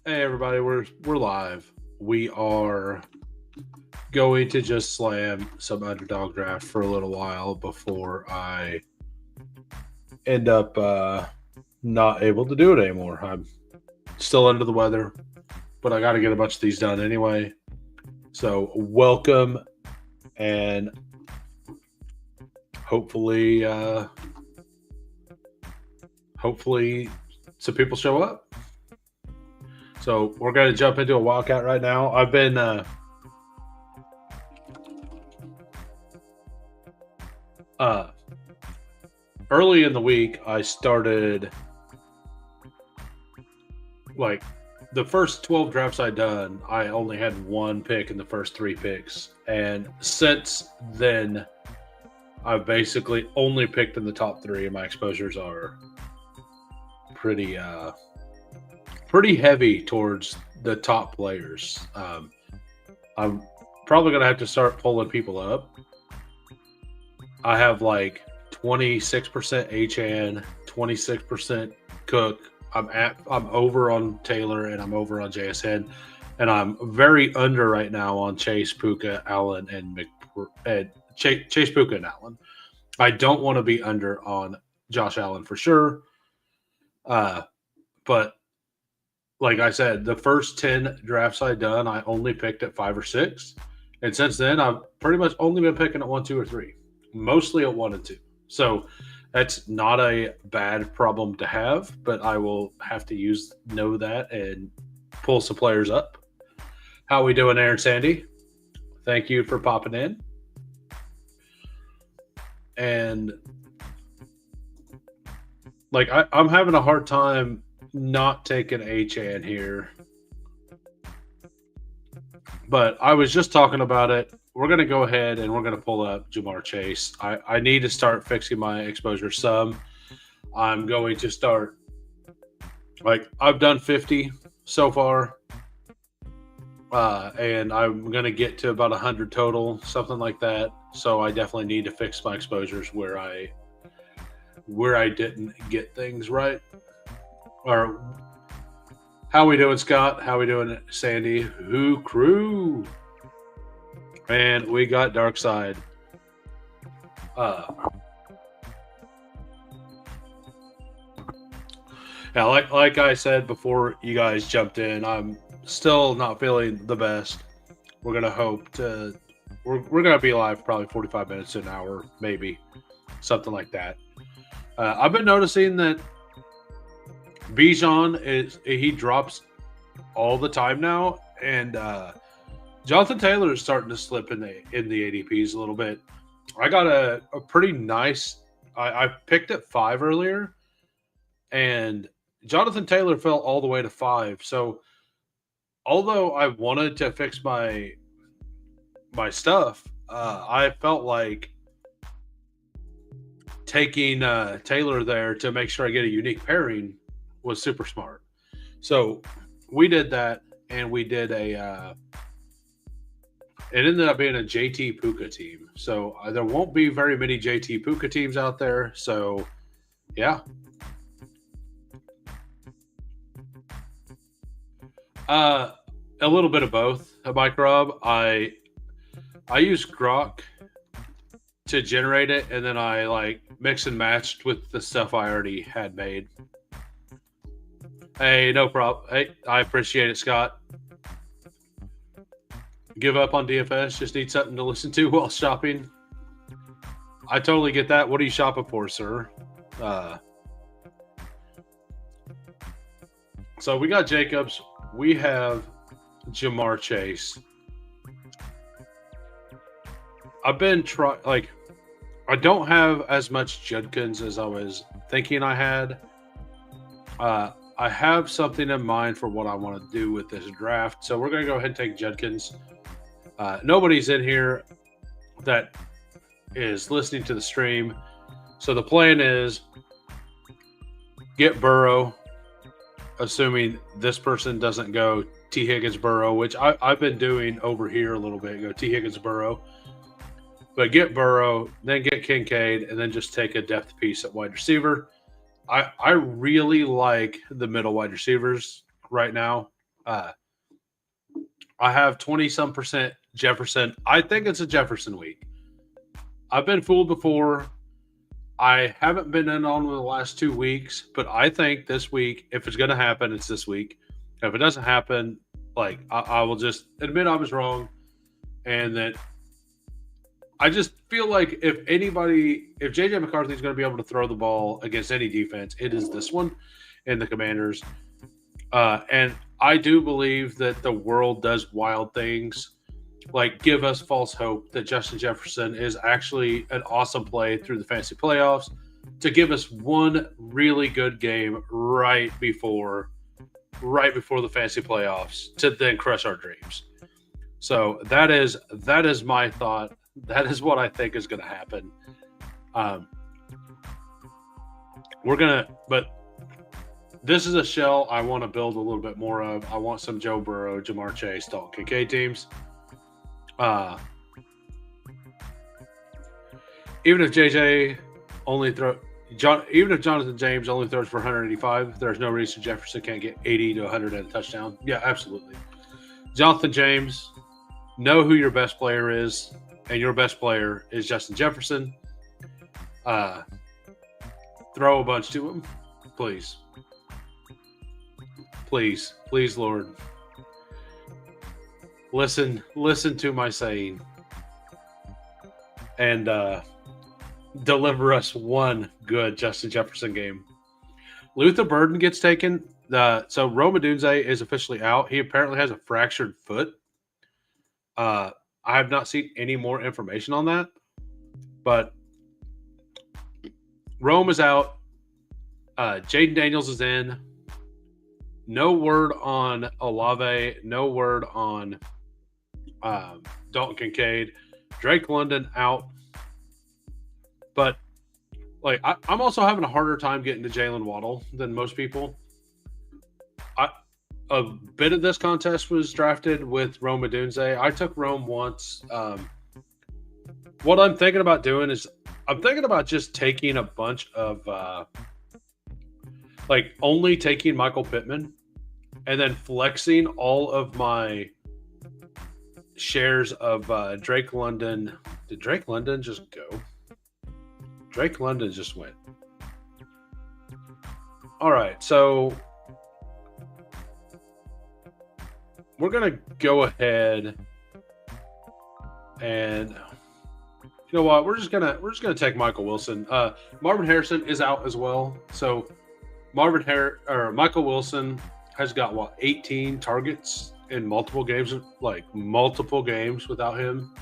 Hey everybody, we're live. We are going to just slam some underdog draft for a little while before I end up not able to do it anymore. I'm still under the weather, but I got to get a bunch of these done anyway. So welcome, and hopefully, hopefully, some people show up. So we're going to jump into a walkout right now. I've been uh, early in the week. I started like the first 12 drafts I done. I only had one pick in the first three picks, and since then, I've basically only picked in the top three, and my exposures are pretty pretty heavy towards the top players. I'm probably gonna have to start pulling people up. I have like 26% HN, 26% Cook. I'm over on Taylor and I'm over on JSN, and I'm very under right now on Chase, Puka, Allen, and Chase, Puka, and Allen. I don't want to be under on Josh Allen for sure. But like I said, the first 10 drafts I done, I only picked at 5 or 6. And since then, I've pretty much only been picking at 1, 2, or 3, mostly at 1 and 2. So that's not a bad problem to have, but I will have to know that and pull some players up. How we doing, Aaron Sandy? Thank you for popping in. And like I'm having a hard time not taking HN here. But I was just talking about it. We're going to go ahead and we're going to pull up Jamar Chase. I need to start fixing my exposure some. I'm going to start, like, I've done 50 so far. And I'm going to get to about 100 total, something like that. So I definitely need to fix my exposures where I didn't get things right. Or how we doing, Scott? How we doing, Sandy? Who crew? And we got Dark Side. Yeah, like I said before you guys jumped in, I'm still not feeling the best. We're gonna hope to we're gonna be live probably 45 minutes to an hour, maybe something like that. I've been noticing that Bijan he drops all the time now, and Jonathan Taylor is starting to slip in the ADPs a little bit. I got a pretty nice. I picked at 5 earlier, and Jonathan Taylor fell all the way to 5. So although I wanted to fix my stuff, I felt like taking Taylor there to make sure I get a unique pairing was super smart. So we did that, and we did a. It ended up being a JT Puka team. So there won't be very many JT Puka teams out there. So, yeah. A little bit of both, Mike Rob. I use Grok to generate it, and then I like mix and matched with the stuff I already had made. Hey, no problem. Hey, I appreciate it, Scott. Give up on DFS, just need something to listen to while shopping. I totally get that. What are you shopping for, sir? So we got Jacobs. We have Jamar Chase. I've been I don't have as much Judkins as I was thinking I had. I have something in mind for what I want to do with this draft. So we're going to go ahead and take Judkins. Nobody's in here that is listening to the stream. So the plan is get Burrow, assuming this person doesn't go T. Higgins Burrow, which I've been doing over here a little bit. Go T. Higgins Burrow. But get Burrow, then get Kincaid, and then just take a depth piece at wide receiver. I really like the middle wide receivers right now. Uh, I have 20-some% Jefferson. I think it's a Jefferson week. I've been fooled before. I haven't been in on the last 2 weeks, but I think this week, if it's going to happen, it's this week. If it doesn't happen, like I will just admit I was wrong, and that I just feel like if JJ McCarthy is going to be able to throw the ball against any defense, it is this one and the Commanders. And I do believe that the world does wild things, like give us false hope that Justin Jefferson is actually an awesome play through the fantasy playoffs to give us one really good game right before the fantasy playoffs to then crush our dreams. So that is my thought. That is what I think is going to happen. But this is a shell I want to build a little bit more of. I want some Joe Burrow, Jamar Chase, Dalton Kincaid teams. Even if Jonathan James only throws for 185, there's no reason Jefferson can't get 80 to 100 at a touchdown. Yeah, absolutely. Jonathan James, know who your best player is, and your best player is Justin Jefferson. Throw a bunch to him, please. Please, Lord. Listen to my saying, and deliver us one good Justin Jefferson game. Luther Burden gets taken. So Rome Odunze is officially out. He apparently has a fractured foot. I have not seen any more information on that, but Rome is out. Jaden Daniels is in. No word on Olave. No word on Dalton Kincaid. Drake London out. But I'm also having a harder time getting to Jalen Waddle than most people. A bit of this contest was drafted with Rome Odunze. I took Rome once. What I'm thinking about doing is I'm thinking about just taking a bunch of only taking Michael Pittman and then flexing all of my shares of Drake London. Did Drake London just go? Drake London just went. All right, so we're gonna go ahead and you know what? We're just gonna take Michael Wilson. Marvin Harrison is out as well, so Michael Wilson has got 18 targets in multiple games without him.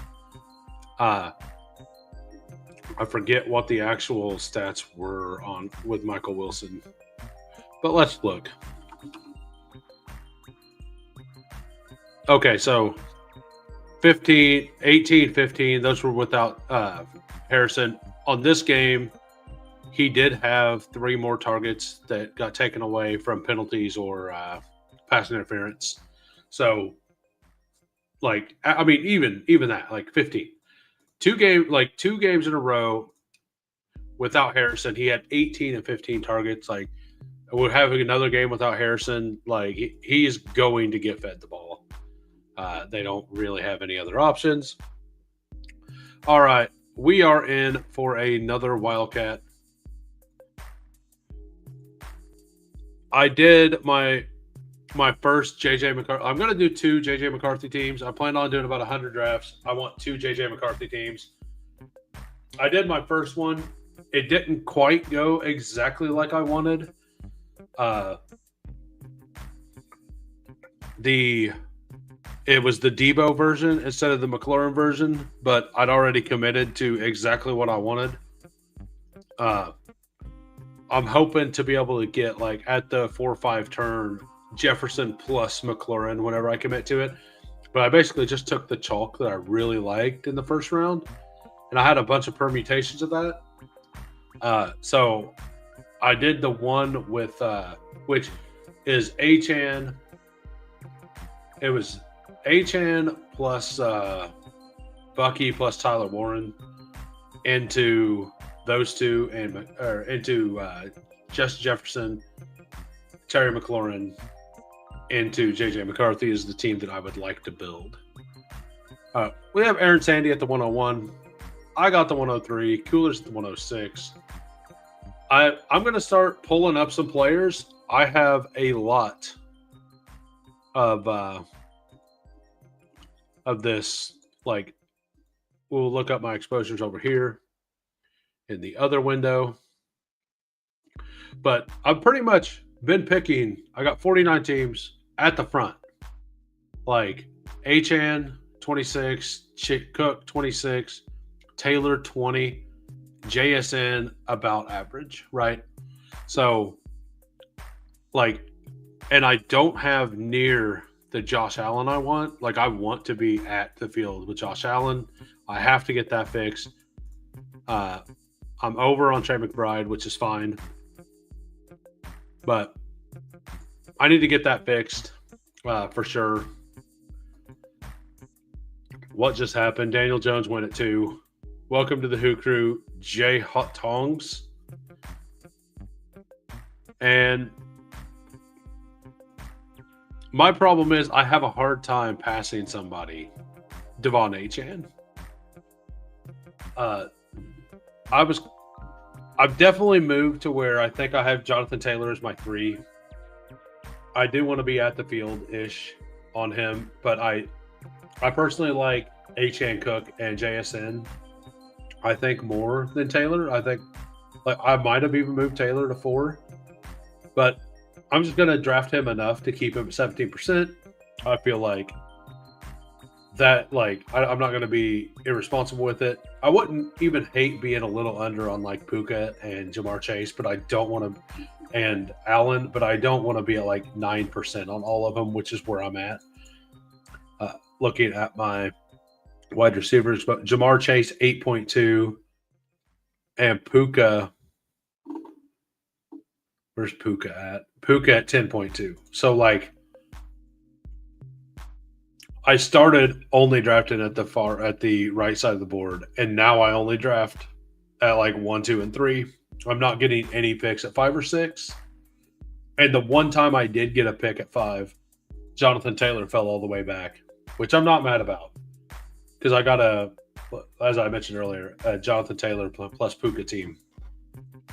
I forget what the actual stats were on with Michael Wilson, but let's look. Okay, so 15, 18, 15, those were without Harrison. On this game, he did have 3 more targets that got taken away from penalties or pass interference. So, even that, 15. 2 games in a row without Harrison, he had 18 and 15 targets. We're having another game without Harrison. He is going to get fed the ball. They don't really have any other options. All right, we are in for another Wildcat. I did my first JJ McCarthy. I'm going to do 2 JJ McCarthy teams. I plan on doing about 100 drafts. I want 2 JJ McCarthy teams. I did my first one. It didn't quite go exactly like I wanted. It was the Debo version instead of the McLaurin version, but I'd already committed to exactly what I wanted. I'm hoping to be able to get at the 4 or 5 turn Jefferson plus McLaurin whenever I commit to it. But I basically just took the chalk that I really liked in the first round, and I had a bunch of permutations of that. So I did the one with which is Achan. It was Achan plus Bucky plus Tyler Warren into those 2 into Justin Jefferson, Terry McLaurin, into JJ McCarthy is the team that I would like to build. We have Aaron Sandy at the 101. I got the 103. Coolers at the 106. I'm going to start pulling up some players. I have a lot of this. Like, we'll look up my exposures over here in the other window. But I've pretty much been picking. I got 49 teams at the front. Like Achan 26, Cook 26, Taylor 20, JSN about average, right? So, like, and I don't have near the Josh Allen I want. Like, I want to be at the field with Josh Allen. I have to get that fixed. I'm over on Trey McBride, which is fine. But I need to get that fixed for sure. What just happened? Daniel Jones went at 2. Welcome to the Who Crew, Jay Hot Tongs. And my problem is I have a hard time passing somebody, Devon Achan. I've definitely moved to where I think I have Jonathan Taylor as my 3. I do want to be at the field-ish on him, but I personally like Achan, Cook, and JSN. I think more than Taylor. I think I might have even moved Taylor to 4, but I'm just going to draft him enough to keep him at 17%. I feel like that, I'm not going to be irresponsible with it. I wouldn't even hate being a little under on like Puka and Jamar Chase, but I don't want to, and Allen, but I don't want to be at like 9% on all of them, which is where I'm at. Looking at my wide receivers, but Jamar Chase 8.2 and Puka. Where's Puka at? Puka at 10.2. So like, I started only drafting at the right side of the board, and now I only draft at like 1, 2, and 3. I'm not getting any picks at 5 or 6. And the one time I did get a pick at 5, Jonathan Taylor fell all the way back, which I'm not mad about because I got as I mentioned earlier, a Jonathan Taylor plus Puka team,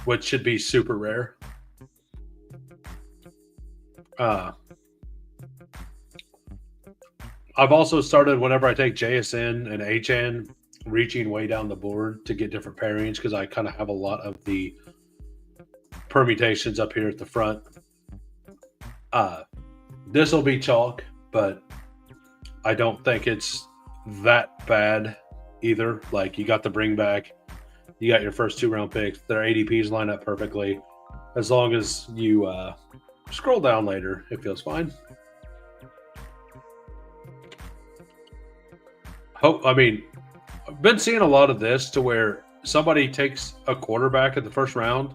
which should be super rare. I've also started whenever I take JSN and Achan reaching way down the board to get different pairings because I kind of have a lot of the permutations up here at the front. This will be chalk, but I don't think it's that bad either. Like, you got the bring back, you got your first 2-round picks, their ADPs line up perfectly. As long as you scroll down later, it feels fine. I've been seeing a lot of this to where somebody takes a quarterback in the first round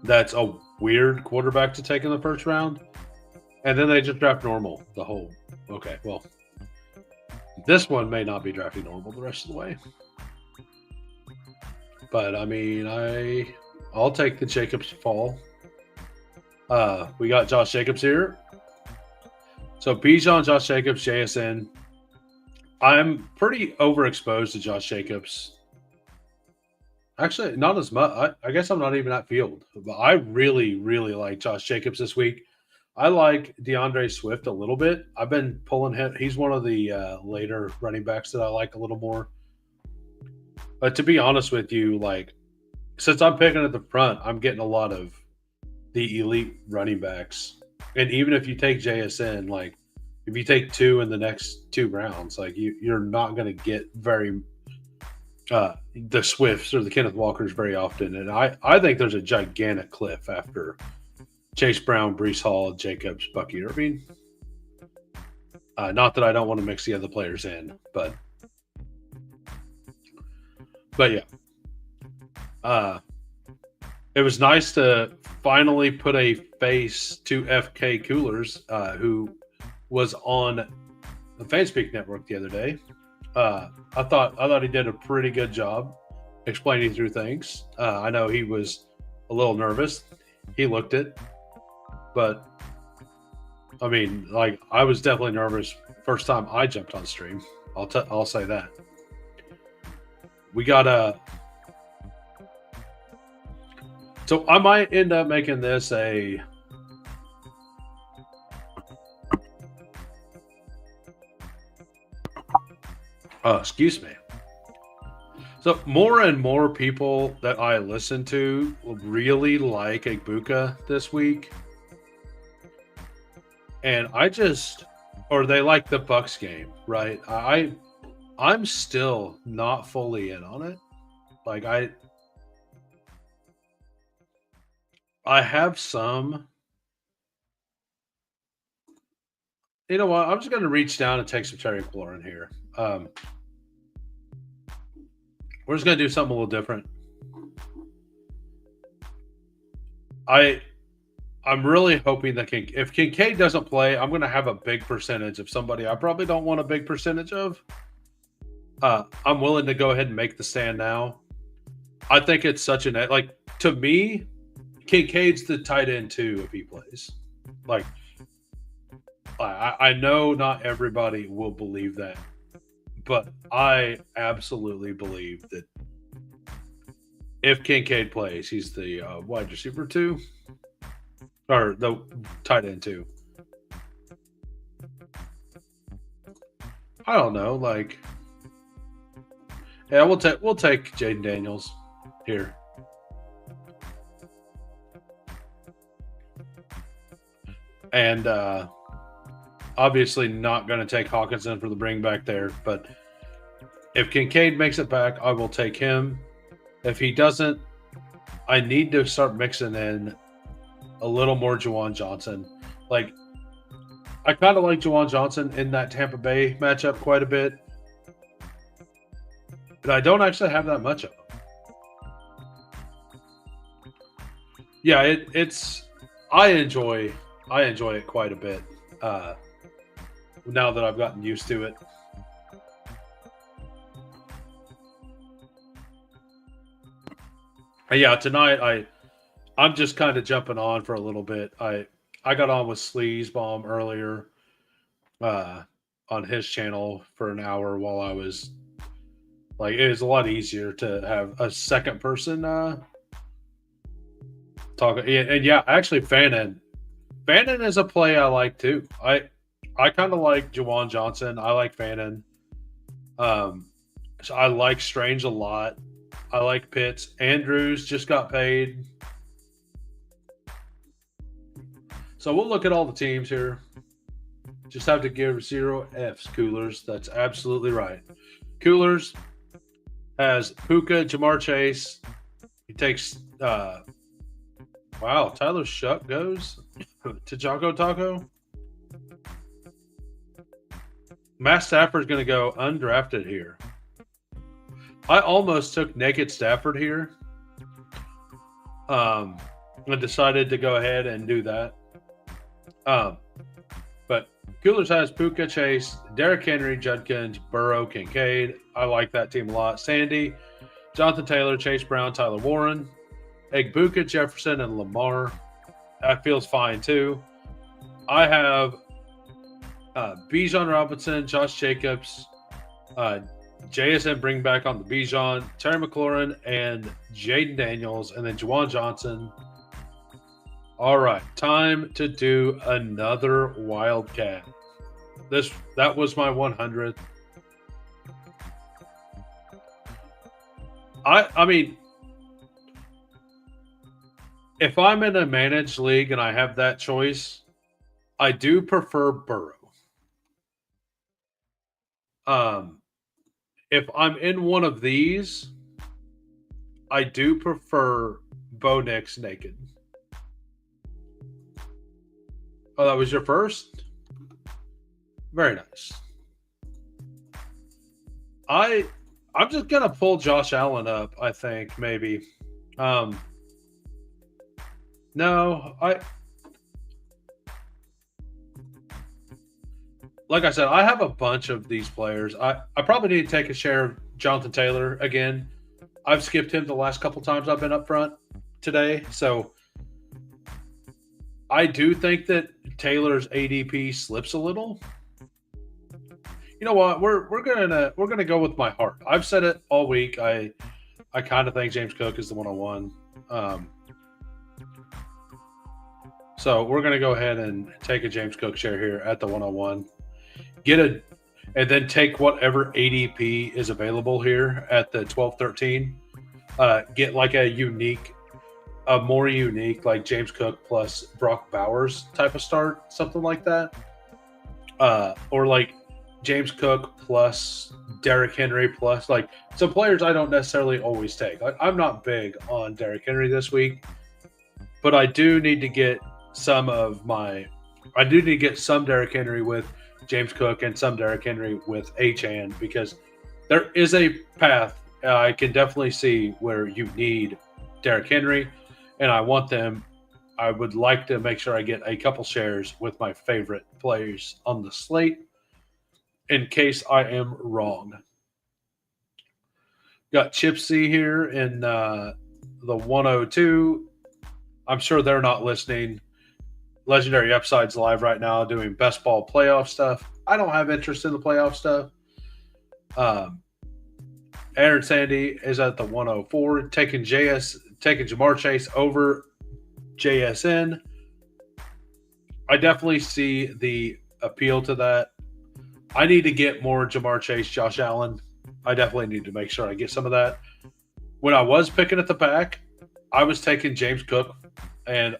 that's a weird quarterback to take in the first round, and then they just draft normal the whole. Okay, well, this one may not be drafting normal the rest of the way. But, I'll take the Jacobs fall. We got Josh Jacobs here. So, Bijan, Josh Jacobs, JSN. I'm pretty overexposed to Josh Jacobs. Actually, not as much. I guess I'm not even at field. But I really, really like Josh Jacobs this week. I like DeAndre Swift a little bit. I've been pulling him. He's one of the later running backs that I like a little more. But to be honest with you, since I'm picking at the front, I'm getting a lot of the elite running backs. And even if you take JSN, if you take 2 in the next 2 rounds, you're not going to get very the Swifts or the Kenneth Walkers very often. And I think there's a gigantic cliff after Chase Brown, Breece Hall, Jacobs, Bucky Irving. Not that I don't want to mix the other players in, but yeah. It was nice to finally put a face to FK Coolers, who was on the FanSpeak Network the other day. I thought he did a pretty good job explaining through things. I know he was a little nervous. He looked it, but I mean, like I was definitely nervous first time I jumped on stream. I'll say that. We got a. So I might end up making this a. Excuse me. So more and more people that I listen to really like Egbuka this week. And or they like the Bucks game, right? I'm still not fully in on it. Like I have some. You know what? I'm just going to reach down and take some Terry Clorin here. We're just going to do something a little different. I'm really hoping that if Kincaid doesn't play, I'm going to have a big percentage of somebody I probably don't want a big percentage of. I'm willing to go ahead and make the stand now. I think it's such to me, Kincaid's the tight end too if he plays. Like, I know not everybody will believe that, but I absolutely believe that if Kincaid plays, he's the wide receiver 2 or the tight end 2. I don't know, like, yeah, we'll take Jaden Daniels here. And obviously not going to take Hawkinson for the bring back there, but if Kincaid makes it back, I will take him. If he doesn't, I need to start mixing in a little more Juwan Johnson. Like, I kind of like Juwan Johnson in that Tampa Bay matchup quite a bit, but I don't actually have that much of him. Yeah, it's I enjoy it quite a bit now that I've gotten used to it. And yeah, tonight I'm just kind of jumping on for a little bit. I got on with Sleazebomb earlier on his channel for an hour while I was like, it was a lot easier to have a second person talk. And yeah, actually Fannin is a play I like too. I kind of like Juwan Johnson. I like Fannin. So I like Strange a lot. I like Pitts. Andrews just got paid. So we'll look at all the teams here. Just have to give 0 Fs, Coolers. That's absolutely right. Coolers has Puka, Jamar Chase. He takes wow, Tyler Shuck goes to Jocko Taco. Matt Stafford's going to go undrafted here. I almost took naked Stafford here. I decided to go ahead and do that. But Coolers has Puka, Chase, Derrick Henry, Judkins, Burrow, Kincaid. I like that team a lot. Sandy, Jonathan Taylor, Chase Brown, Tyler Warren, Egbuka, Jefferson, and Lamar. That feels fine too. I have Bijan Robinson, Josh Jacobs, JSN bring back on the Bijan, Terry McLaurin, and Jaden Daniels, and then Juwan Johnson. All right, time to do another Wildcat. That was my 100th. I mean, if I'm in a managed league and I have that choice, I do prefer Burrow. If I'm in one of these, I do prefer Bo Nix naked. Oh, that was your first? Very nice. I'm just gonna pull Josh Allen up, I think, maybe. No, like I said, I have a bunch of these players. I probably need to take a share of Jonathan Taylor again. I've skipped him the last couple times I've been up front today, so I do think that Taylor's ADP slips a little. You know what? We're gonna go with my heart. I've said it all week. I kind of think James Cook is the 101. So we're gonna go ahead and take a James Cook share here at the 101. And then take whatever ADP is available here at the 12-13. Get like a more unique, like James Cook plus Brock Bowers type of start, something like that. Or like James Cook plus Derrick Henry plus like some players I don't necessarily always take. Like, I'm not big on Derrick Henry this week, but I do need to get some Derrick Henry with James Cook and some Derrick Henry with Achane, because there is a path I can definitely see where you need Derrick Henry, and I would like to make sure I get a couple shares with my favorite players on the slate in case I am wrong. Got Chip C here in the 102. I'm sure they're not listening. Legendary Upside's live right now doing best ball playoff stuff. I don't have interest in the playoff stuff. Aaron Sandy is at the 104, taking Jamar Chase over JSN. I definitely see the appeal to that. I need to get more Jamar Chase, Josh Allen. I definitely need to make sure I get some of that. When I was picking at the back, I was taking James Cook and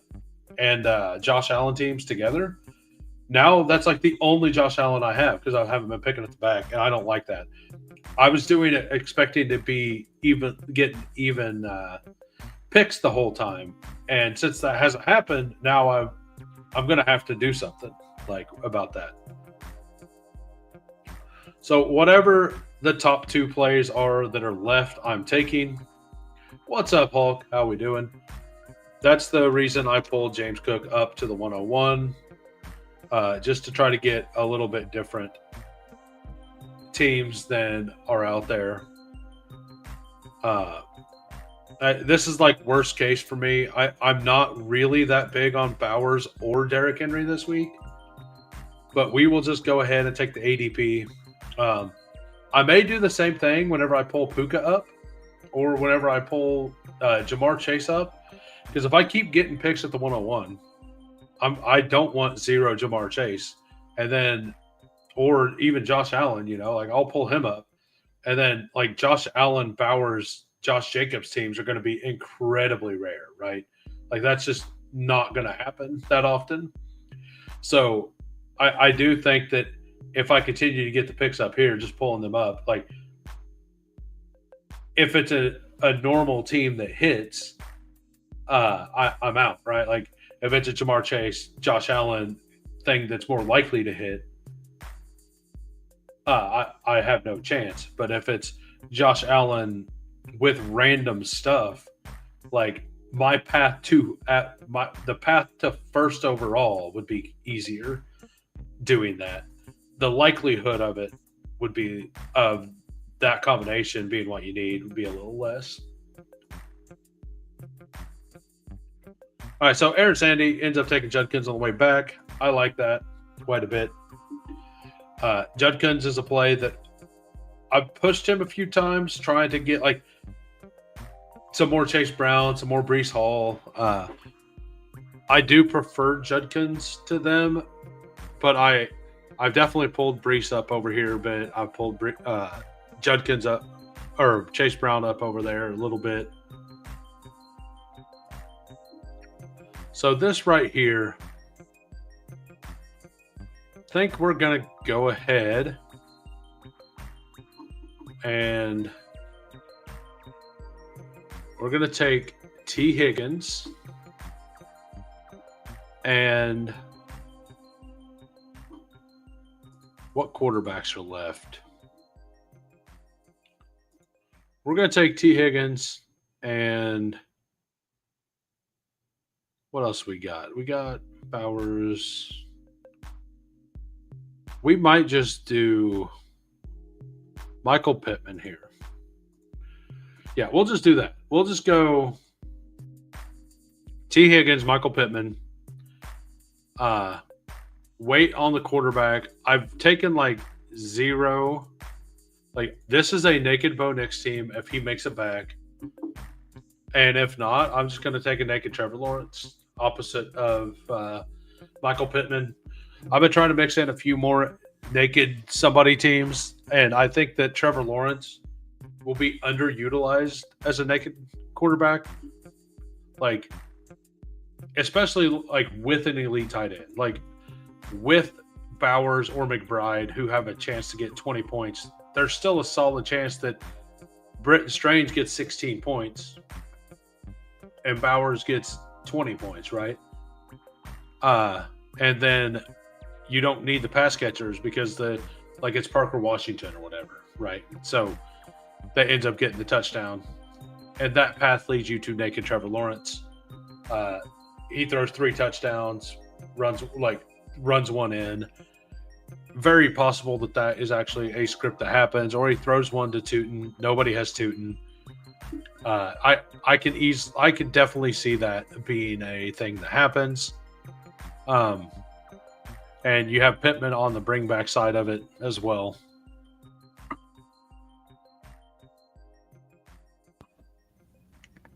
Josh Allen teams together. Now that's like the only Josh Allen I have because I haven't been picking at the back, and I don't like that. I was doing it expecting to be getting even picks the whole time, and since that hasn't happened, now I'm going to have to do something about that. So whatever the top two plays are that are left, I'm taking. What's up, Hulk? How we doing? That's the reason I pulled James Cook up to the 101, just to try to get a little bit different teams than are out there. This is like worst case for me. I'm not really that big on Bowers or Derrick Henry this week, but we will just go ahead and take the ADP. I may do the same thing whenever I pull Puka up or whenever I pull Jamar Chase up. Because if I keep getting picks at the 101, I don't want zero Jamar Chase. And then, or even Josh Allen, I'll pull him up. And then, Josh Allen, Bowers, Josh Jacobs teams are going to be incredibly rare, right? That's just not going to happen that often. So I do think that if I continue to get the picks up here, just pulling them up, if it's a normal team that hits, I'm out, right? If it's a Jamar Chase, Josh Allen thing that's more likely to hit, I have no chance. But if it's Josh Allen with random stuff, my path to the path to first overall would be easier doing that. The likelihood of it would be of that combination being what you need would be a little less. All right, so Aaron Sandy ends up taking Judkins on the way back. I like that quite a bit. Judkins is a play that I've pushed him a few times, trying to get some more Chase Brown, some more Breece Hall. I do prefer Judkins to them, but I've definitely pulled Breece up over here a bit. I've pulled Judkins up or Chase Brown up over there a little bit. So this right here, I think we're going to go ahead and we're going to take T. Higgins and what quarterbacks are left? We're going to take T. Higgins and what else we got? We got Bowers. We might just do Michael Pittman here. Yeah, we'll just do that. We'll just go T. Higgins, Michael Pittman, Wait on the quarterback. I've taken like 0. Like, this is a naked Bo Nix team if he makes it back. And if not, I'm just going to take a naked Trevor Lawrence, opposite of Michael Pittman. I've been trying to mix in a few more naked somebody teams, and I think that Trevor Lawrence will be underutilized as a naked quarterback. Like, especially like with an elite tight end. Like, with Bowers or McBride, who have a chance to get 20 points, there's still a solid chance that Britton Strange gets 16 points and Bowers gets 20 points, right? And then you don't need the pass catchers because it's Parker Washington or whatever, right? So that ends up getting the touchdown. And that path leads you to naked Trevor Lawrence. He throws 3 touchdowns, runs one in. Very possible that is actually a script that happens, or he throws one to Tootin. Nobody has Tootin. I can definitely see that being a thing that happens. And you have Pittman on the bring back side of it as well.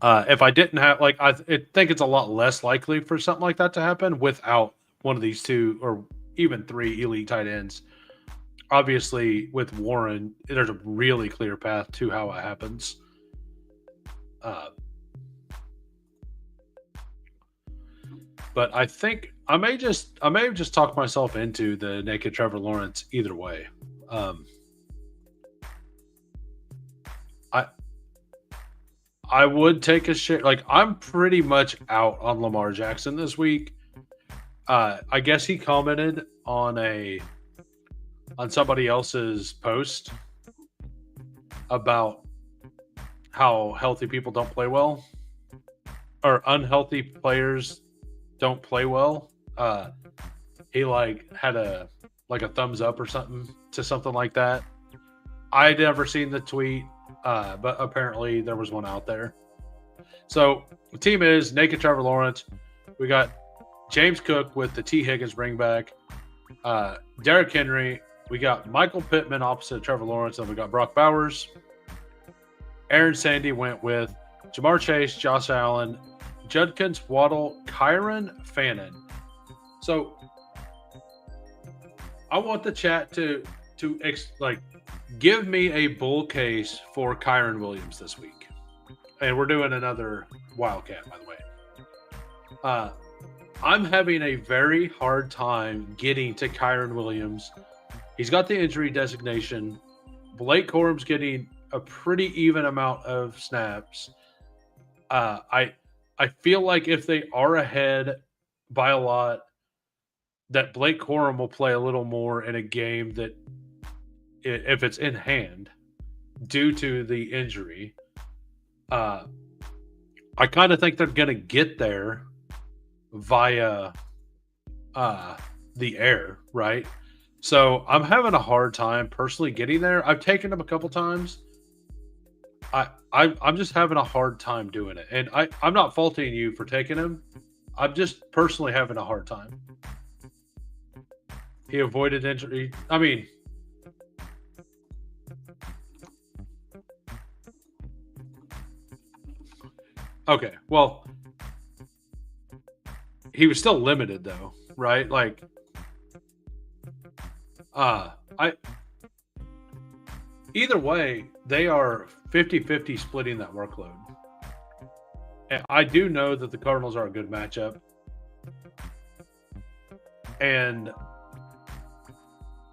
If I didn't have, I think it's a lot less likely for something like that to happen without one of these 2 or even 3 elite tight ends. Obviously, with Warren, there's a really clear path to how it happens. But I think I may have just talked myself into the naked Trevor Lawrence either way. I would take a share. Like, I'm pretty much out on Lamar Jackson this week. I guess he commented on somebody else's post about how healthy people don't play well, or unhealthy players don't play well. He had a thumbs up or something to something like that. I'd never seen the tweet, but apparently there was one out there. So the team is naked Trevor Lawrence. We got James Cook with the T. Higgins bring back. Derrick Henry. We got Michael Pittman opposite Trevor Lawrence, and we got Brock Bowers. Aaron Sandy went with Jamar Chase, Josh Allen, Judkins, Waddle, Kyron, Fannin. So I want the chat to give me a bull case for Kyron Williams this week. And we're doing another Wildcat, by the way. I'm having a very hard time getting to Kyron Williams. He's got the injury designation. Blake Corum's getting a pretty even amount of snaps. I feel like if they are ahead by a lot, that Blake Corum will play a little more in a game that, if it's in hand, due to the injury. I kind of think they're going to get there via the air, right? So I'm having a hard time personally getting there. I've taken them a couple times. I'm just having a hard time doing it. And I'm not faulting you for taking him. I'm just personally having a hard time. He avoided injury. I mean, okay, well, he was still limited though, right? Either way, they are 50-50 splitting that workload. And I do know that the Cardinals are a good matchup. And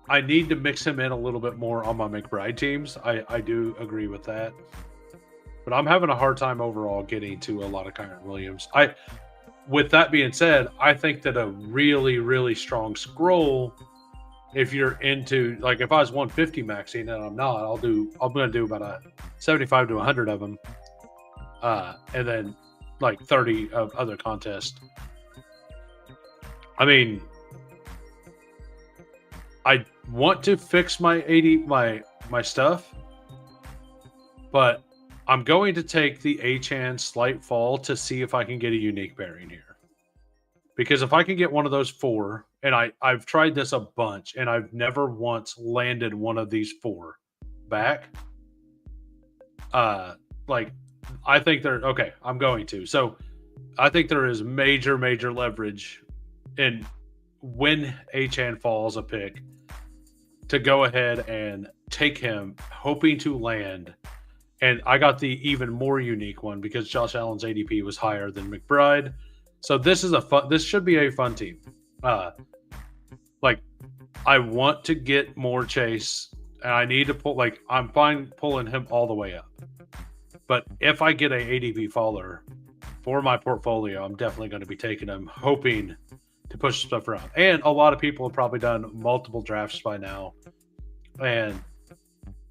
I need to mix him in a little bit more on my McBride teams. I do agree with that. But I'm having a hard time overall getting to a lot of Kyron Williams. With that being said, I think that a really, really strong scroll, if you're into, if I was 150 maxing, and I'm not, I'm going to do about a 75 to 100 of them. And then 30 of other contests. I mean, I want to fix my stuff, but I'm going to take the Achane slight fall to see if I can get a unique pairing here. Because if I can get one of those 4, and I've tried this a bunch, and I've never once landed one of these 4 back. Like I think they're okay. I'm going to. So I think there is major leverage in when Achan falls a pick to go ahead and take him, hoping to land. And I got the even more unique one because Josh Allen's ADP was higher than McBride. So this is this should be a fun team. Like I want to get more Chase, and I need to pull. Like I'm fine pulling him all the way up, but if I get a ADP faller for my portfolio, I'm definitely going to be taking him, hoping to push stuff around. And a lot of people have probably done multiple drafts by now, and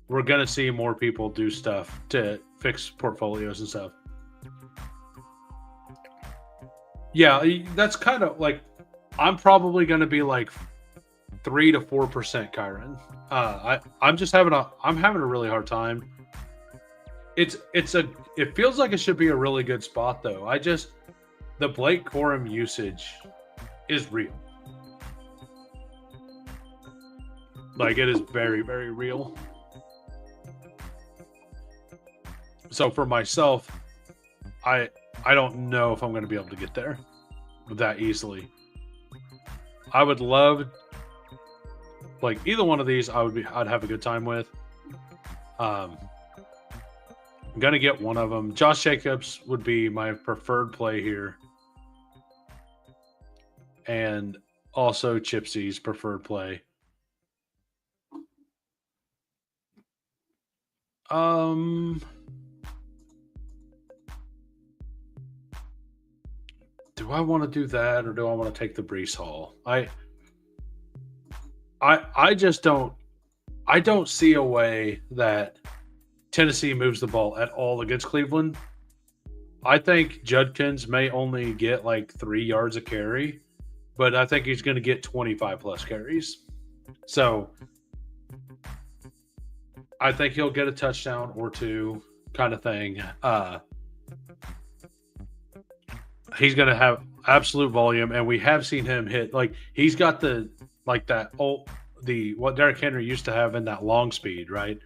we're going to see more people do stuff to fix portfolios and stuff. Yeah, that's kind of like I'm probably going to be like 3 to 4% Kyron. I'm just having a really hard time. It feels like it should be a really good spot though. The Blake Corum usage is real. Like it is very real. So for myself, I don't know if I'm going to be able to get there that easily. I would love, like either one of these, I'd have a good time with. I'm going to get one of them. Josh Jacobs would be my preferred play here. And also Chipsy's preferred play. Do I want to do that, or do I want to take the Breece Hall? I just don't see a way that Tennessee moves the ball at all against Cleveland. I think Judkins may only get like 3 yards a carry, but I think he's going to get 25 plus carries. So I think he'll get a touchdown or 2 kind of thing. He's going to have absolute volume, and we have seen him hit. Like he's got what Derrick Henry used to have in that long speed, right?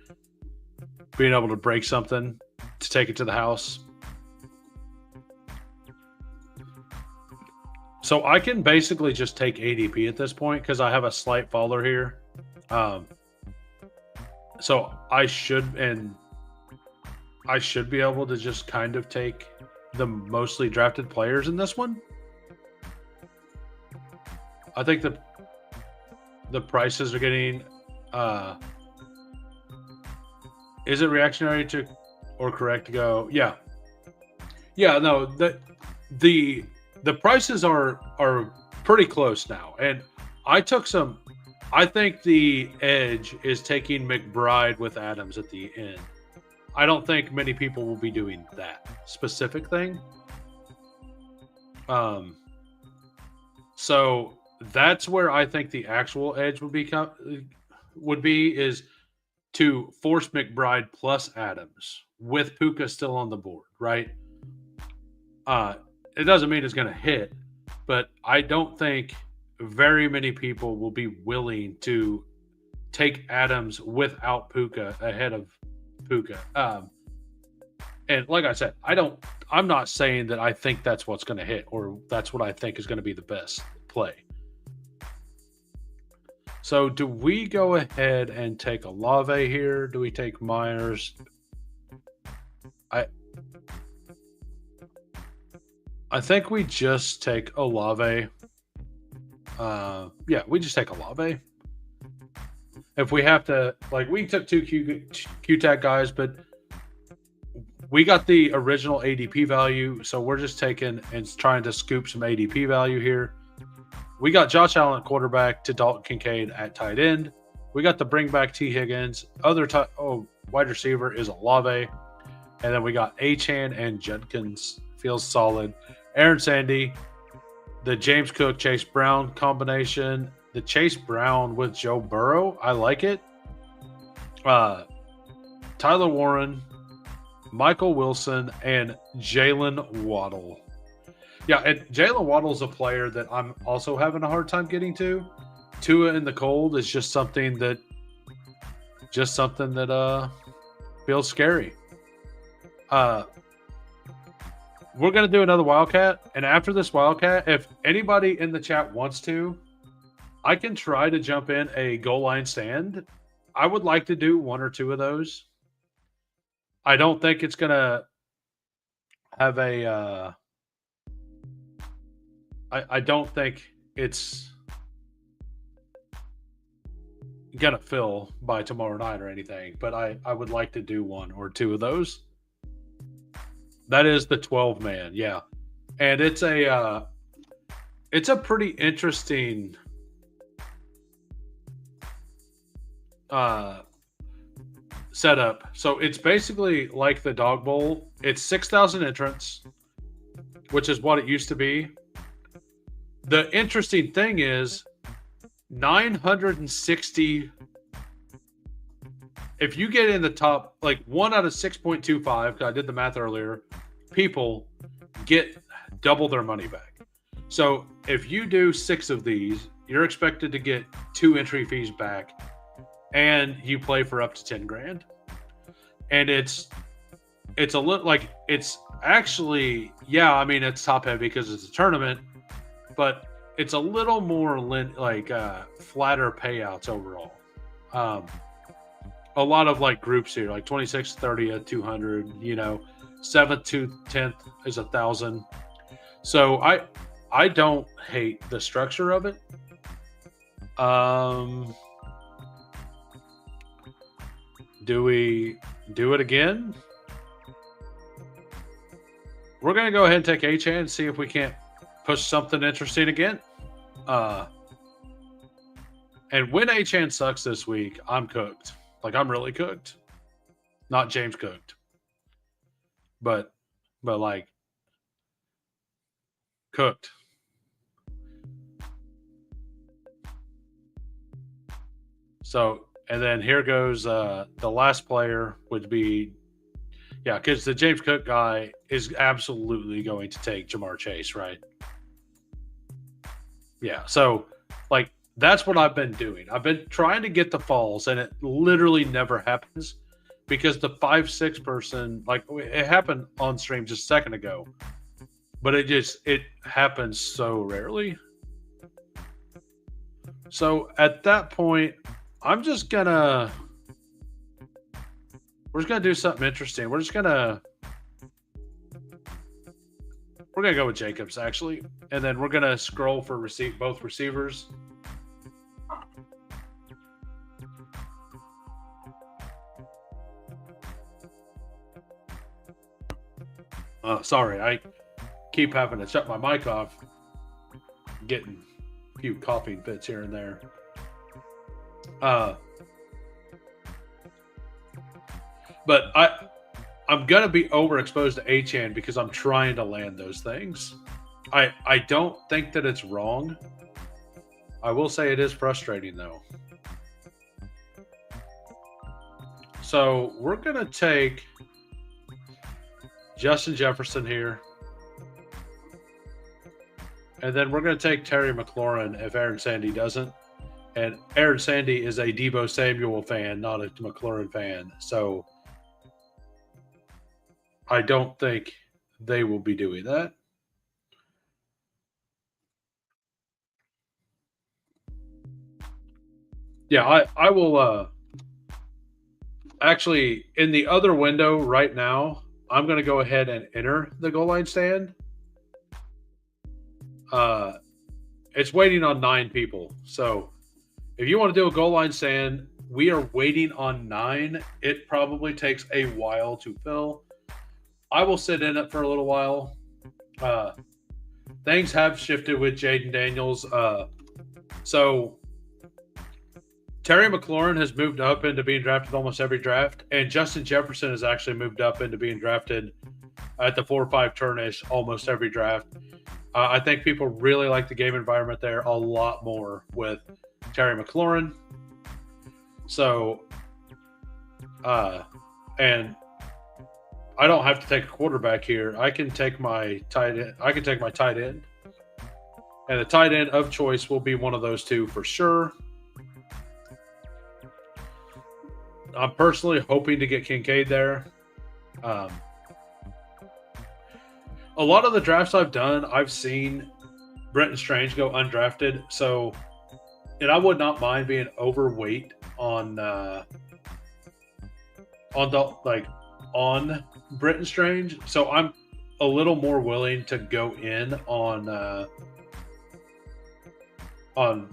Being able to break something to take it to the house. So I can basically just take ADP at this point because I have a slight faller here. So I should be able to just kind of take the mostly drafted players in this one. I think the prices are getting is it reactionary to or correct to go? Yeah. No, the prices are pretty close now. And I think the edge is taking McBride with Adams at the end. I don't think many people will be doing that specific thing. So that's where I think the actual edge would be is to force McBride plus Adams with Puka still on the board, right? It doesn't mean it's going to hit, but I don't think very many people will be willing to take Adams without Puka ahead of Puka. And like I said, I'm not saying that I think that's what's going to hit or that's what I think is going to be the best play. So do we go ahead and take Olave here? Do we take Myers? I think we just take Olave. We just take Olave. If we have to, like, we took 2 Q-Tag guys, but we got the original ADP value, so we're just taking and trying to scoop some ADP value here. We got Josh Allen at quarterback to Dalton Kincaid at tight end. We got the bring back T. Higgins. Wide receiver is Olave. And then we got Achan and Judkins. Feels solid. Aaron Sandy, the James Cook, Chase Brown combination. The Chase Brown with Joe Burrow. I like it. Tyler Warren, Michael Wilson, and Jalen Waddle. Yeah, and Jalen Waddle's a player that I'm also having a hard time getting to. Tua in the cold is just something that feels scary. We're gonna do another Wildcat, and after this Wildcat, if anybody in the chat wants to, I can try to jump in a goal line stand. I would like to do one or two of those. I don't think it's gonna have a. I don't think it's gonna fill by tomorrow night or anything, but I would like to do one or two of those. That is the 12 man, yeah, and it's a pretty interesting setup. So it's basically like the Dog Bowl. It's 6,000 entrants, which is what it used to be. The interesting thing is 960. If you get in the top, like 1 out of 6.25, I did the math earlier, people get double their money back. So if you do 6 of these, you're expected to get 2 entry fees back, and you play for up to 10 grand. And it's a little like, it's actually, yeah, I mean, it's top heavy because it's a tournament, but it's a little more flatter payouts overall. A lot of like groups here, like 26th, 30th, 200, 7th to 10th is 1,000. So I don't hate the structure of it. Do we do it again? We're going to go ahead and take H-Hand and see if we can't push something interesting again. And when H-Hand sucks this week, I'm cooked. Like, I'm really cooked. Not James cooked. But like, cooked. So, and then here goes the last player would be, yeah, because the James Cook guy is absolutely going to take Jamar Chase, right? Yeah, so like that's what I've been doing. I've been trying to get the falls, and it literally never happens because the 5'6" person, like it happened on stream just a second ago, but it happens so rarely. So at that point, we're just gonna do something interesting. We're gonna go with Jacobs actually, and then we're gonna scroll for both receivers. Sorry, I keep having to shut my mic off. Getting a few coughing fits here and there. But I'm gonna be overexposed to H-Hand because I'm trying to land those things. I don't think that it's wrong. I will say it is frustrating though. So we're gonna take Justin Jefferson here. And then we're going to take Terry McLaurin if Aaron Sandy doesn't. And Aaron Sandy is a Deebo Samuel fan, not a McLaurin fan. So I don't think they will be doing that. Yeah, I will actually, in the other window right now, I'm going to go ahead and enter the goal line stand. It's waiting on 9 people. So if you want to do a goal line stand, we are waiting on 9. It probably takes a while to fill. I will sit in it for a little while. Things have shifted with Jaden Daniels. So Terry McLaurin has moved up into being drafted almost every draft, and Justin Jefferson has actually moved up into being drafted at the 4-5 turnish almost every draft. I think people really like the game environment there a lot more with Terry McLaurin. So, and I don't have to take a quarterback here. I can take my tight end. I can take my tight end, and the tight end of choice will be one of those two for sure. I'm personally hoping to get Kincaid there. A lot of the drafts I've done, I've seen Brenton Strange go undrafted. So, and I would not mind being overweight on Brenton Strange. So I'm a little more willing to go in on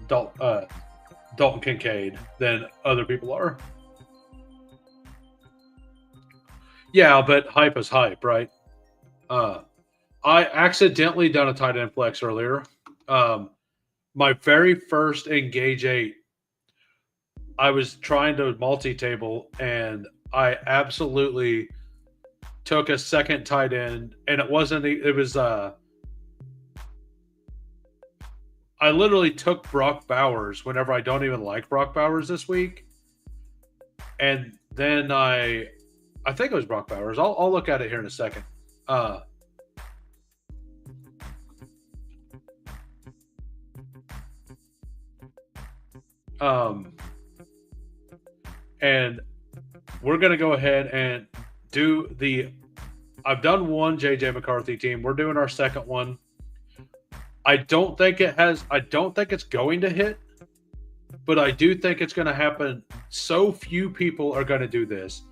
Dalton Kincaid than other people are. Yeah, but hype is hype, right? I accidentally done a tight end flex earlier. My very first Engage 8, I was trying to multi-table, and I absolutely took a second tight end, and it wasn't. It was. I literally took Brock Bowers whenever I don't even like Brock Bowers this week, and then I think it was Brock Bowers. I'll look at it here in a second. And we're going to go ahead and do I've done one JJ McCarthy team. We're doing our second one. I don't think it's going to hit, but I do think it's going to happen. So few people are going to do this.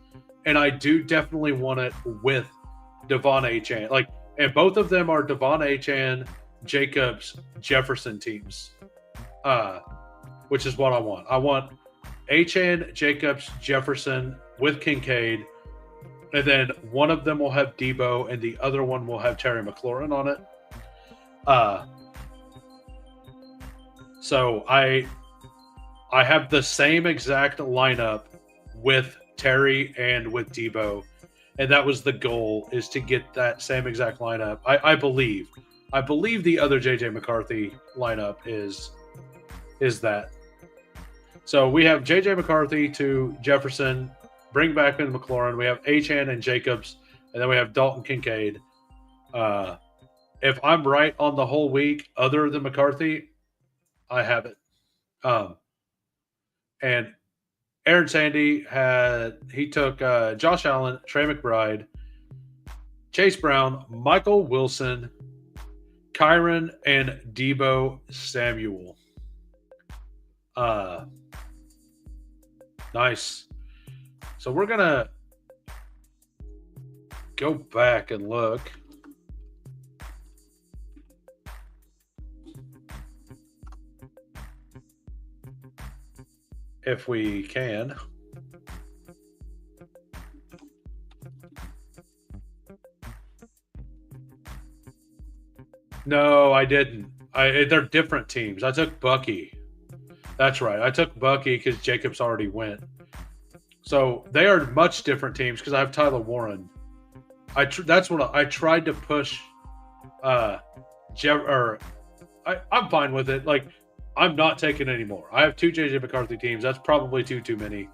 And I do definitely want it with Devon Achane. And both of them are Devon Achane, Jacobs, Jefferson teams. Which is what I want. I want Achane, Jacobs, Jefferson with Kincaid, and then one of them will have Debo, and the other one will have Terry McLaurin on it. So I have the same exact lineup with Terry and with Debo, and that was the goal, is to get that same exact lineup. I believe the other JJ McCarthy lineup is that. So we have JJ McCarthy to Jefferson, bring back in McLaurin. We have Achane and Jacobs, and then we have Dalton Kincaid. If I'm right on the whole week, other than McCarthy, I have it. And Aaron Sandy took Josh Allen, Trey McBride, Chase Brown, Michael Wilson, Kyron, and Debo Samuel. Nice. So we're going to go back and look. If we can. No, I didn't. They're different teams. I took Bucky. That's right. I took Bucky because Jacobs already went. So they are much different teams because I have Tyler Warren. That's what I tried to push. I'm fine with it. I'm not taking any more. I have two JJ McCarthy teams. That's probably too many.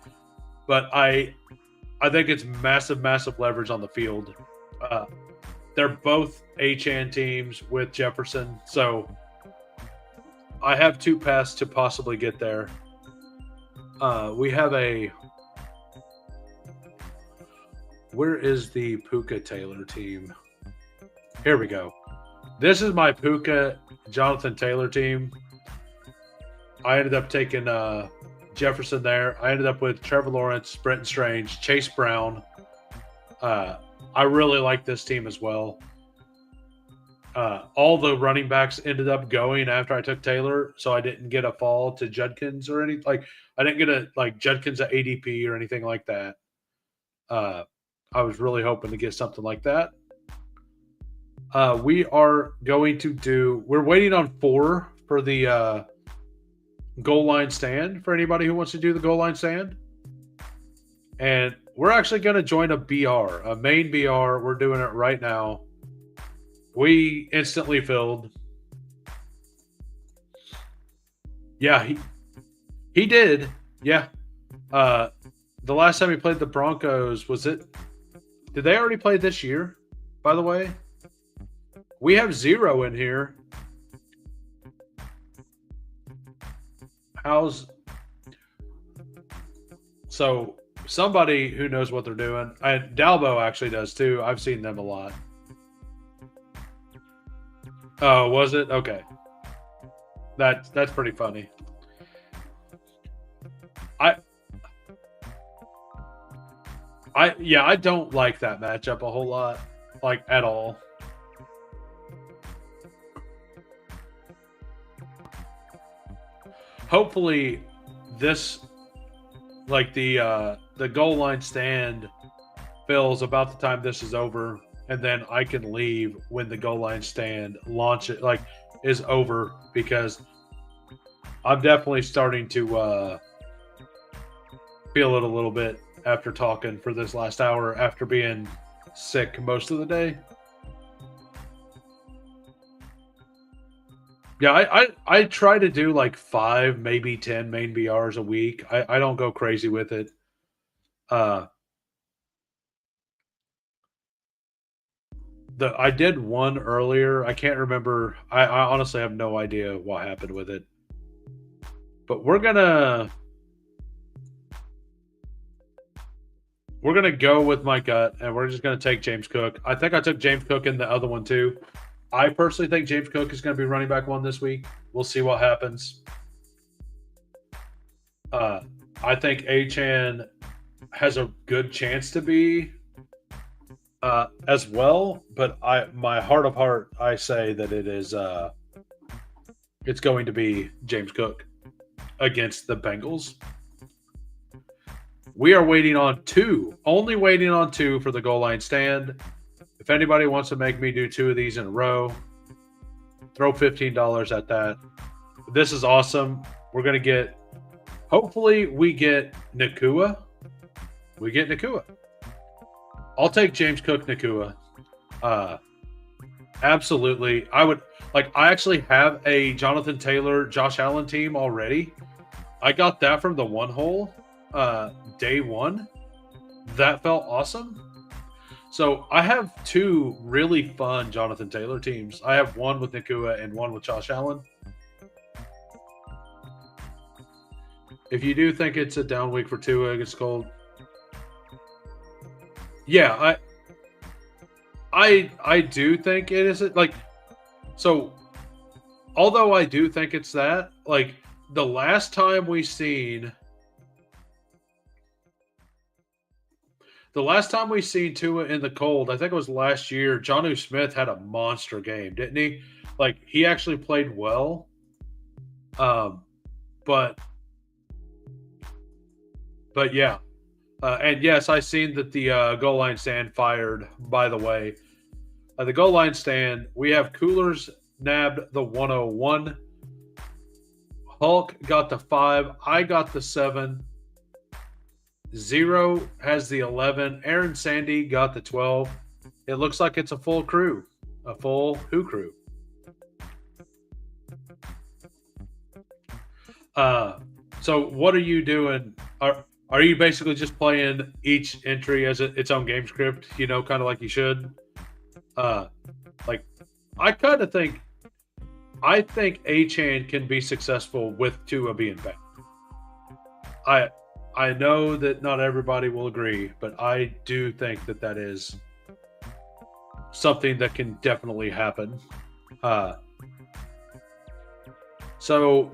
But I think it's massive leverage on the field. They're both Achane teams with Jefferson. So I have two paths to possibly get there. We have where is the Puka Taylor team? Here we go. This is my Puka Jonathan Taylor team. I ended up taking Jefferson there. I ended up with Trevor Lawrence, Brenton Strange, Chase Brown. I really like this team as well. All the running backs ended up going after I took Taylor, so I didn't get a fall to Judkins or anything. I didn't get Judkins at ADP or anything like that. I was really hoping to get something like that. We are going to we're waiting on 4 for the goal line stand for anybody who wants to do the goal line stand. And we're actually going to join a BR, a main BR. We're doing it right now. We instantly filled. Yeah, he did. Yeah. The last time he played the Broncos, was it Did they already play this year, by the way? We have 0 in here. So somebody who knows what they're doing, and Dalbo actually does too. I've seen them a lot. Oh, was it? Okay. That's pretty funny. I don't like that matchup a whole lot, like at all. Hopefully this, like the goal line stand fills about the time this is over, and then I can leave when the goal line stand is over, because I'm definitely starting to feel it a little bit after talking for this last hour after being sick most of the day. Yeah, I try to do like 5, maybe 10 main BRs a week. I don't go crazy with it. I did one earlier. I can't remember. I honestly have no idea what happened with it. But we're gonna go with my gut, and we're just gonna take James Cook. I think I took James Cook in the other one too. I personally think James Cook is going to be running back 1 this week. We'll see what happens. I think Achane has a good chance to be as well, but my heart of heart, I say that it is it's going to be James Cook against the Bengals. We are waiting on 2, only waiting on 2 for the goal line stand. If anybody wants to make me do 2 of these in a row, throw $15 at that. This is awesome. We're going to get, hopefully we get Nakua. We get Nakua. I'll take James Cook Nakua. Absolutely. I actually have a Jonathan Taylor, Josh Allen team already. I got that from the one hole day 1. That felt awesome. So I have 2 really fun Jonathan Taylor teams. I have one with Nakua and one with Josh Allen. If you do think it's a down week for Tua against Cold, yeah, I do think it is so. Although I do think it's that, the last time we seen Tua in the cold, I think it was last year, Jonnu Smith had a monster game, didn't he? He actually played well. But yeah. And yes, I seen that the goal line stand fired, by the way. The goal line stand, we have Coolers nabbed the 101. Hulk got the 5. I got the 7. 0 has the 11. Aaron Sandy got the 12. It looks like it's a full crew. A full Who crew. So what are you doing? Are you basically just playing each entry as its own game script, kind of like you should? I think Achane can be successful with Tua being back. I know that not everybody will agree, but I do think that is something that can definitely happen. So,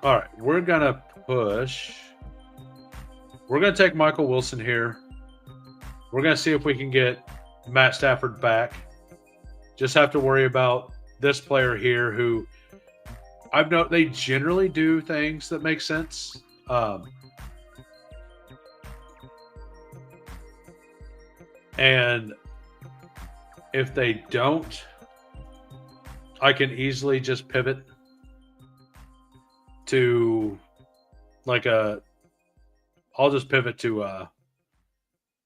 all right, we're going to push. We're going to take Michael Wilson here. We're going to see if we can get Matt Stafford back. Just have to worry about this player here who I've noticed they generally do things that make sense. And if they don't, I can easily just pivot to I'll just pivot to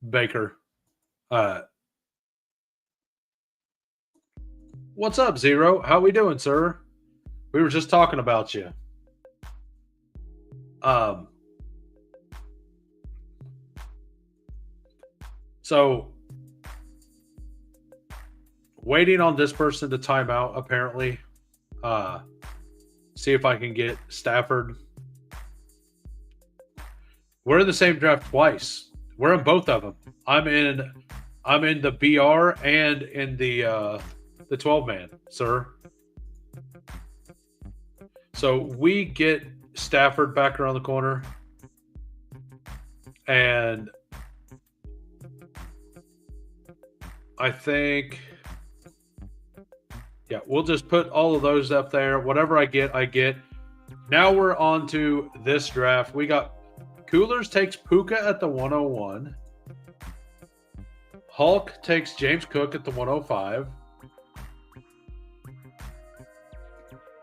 Baker. What's up, Zero? How we doing, sir? We were just talking about you. So waiting on this person to time out, apparently. See if I can get Stafford. We're in the same draft twice. We're in both of them. I'm in the BR and in the 12 man, sir. So we get Stafford back around the corner, and I think, yeah, we'll just put all of those up there. Whatever I get, I get. Now we're on to this draft. We got Coolers takes Puka at the 101. Hulk takes James Cook at the 105.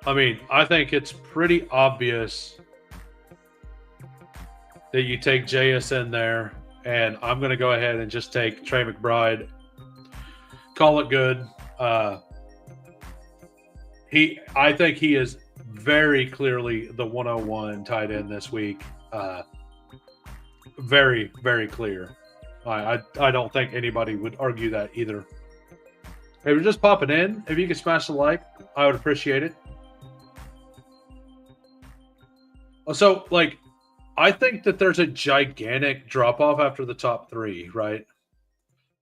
I mean, I think it's pretty obvious that you take JSN there, and I'm going to go ahead and just take Trey McBride. Call it good. I think he is very clearly the 101 tight end this week. Very, very clear. I don't think anybody would argue that either. If you're just popping in, if you could smash the like, I would appreciate it. So, I think that there's a gigantic drop-off after the top three, right?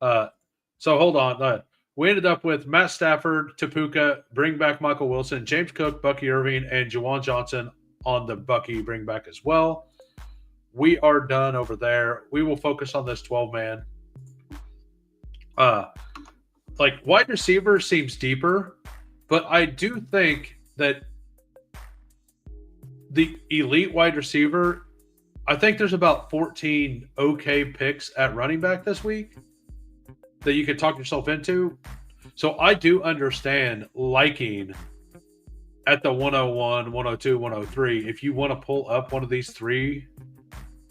So hold on. We ended up with Matt Stafford, Tapuka, bring back Michael Wilson, James Cook, Bucky Irving, and Juwan Johnson on the Bucky bring back as well. We are done over there. We will focus on this 12-man. Wide receiver seems deeper, but I do think that the elite wide receiver, I think there's about 14 okay picks at running back this week that you could talk yourself into. So I do understand liking at the 101, 102, 103. If you want to pull up one of these three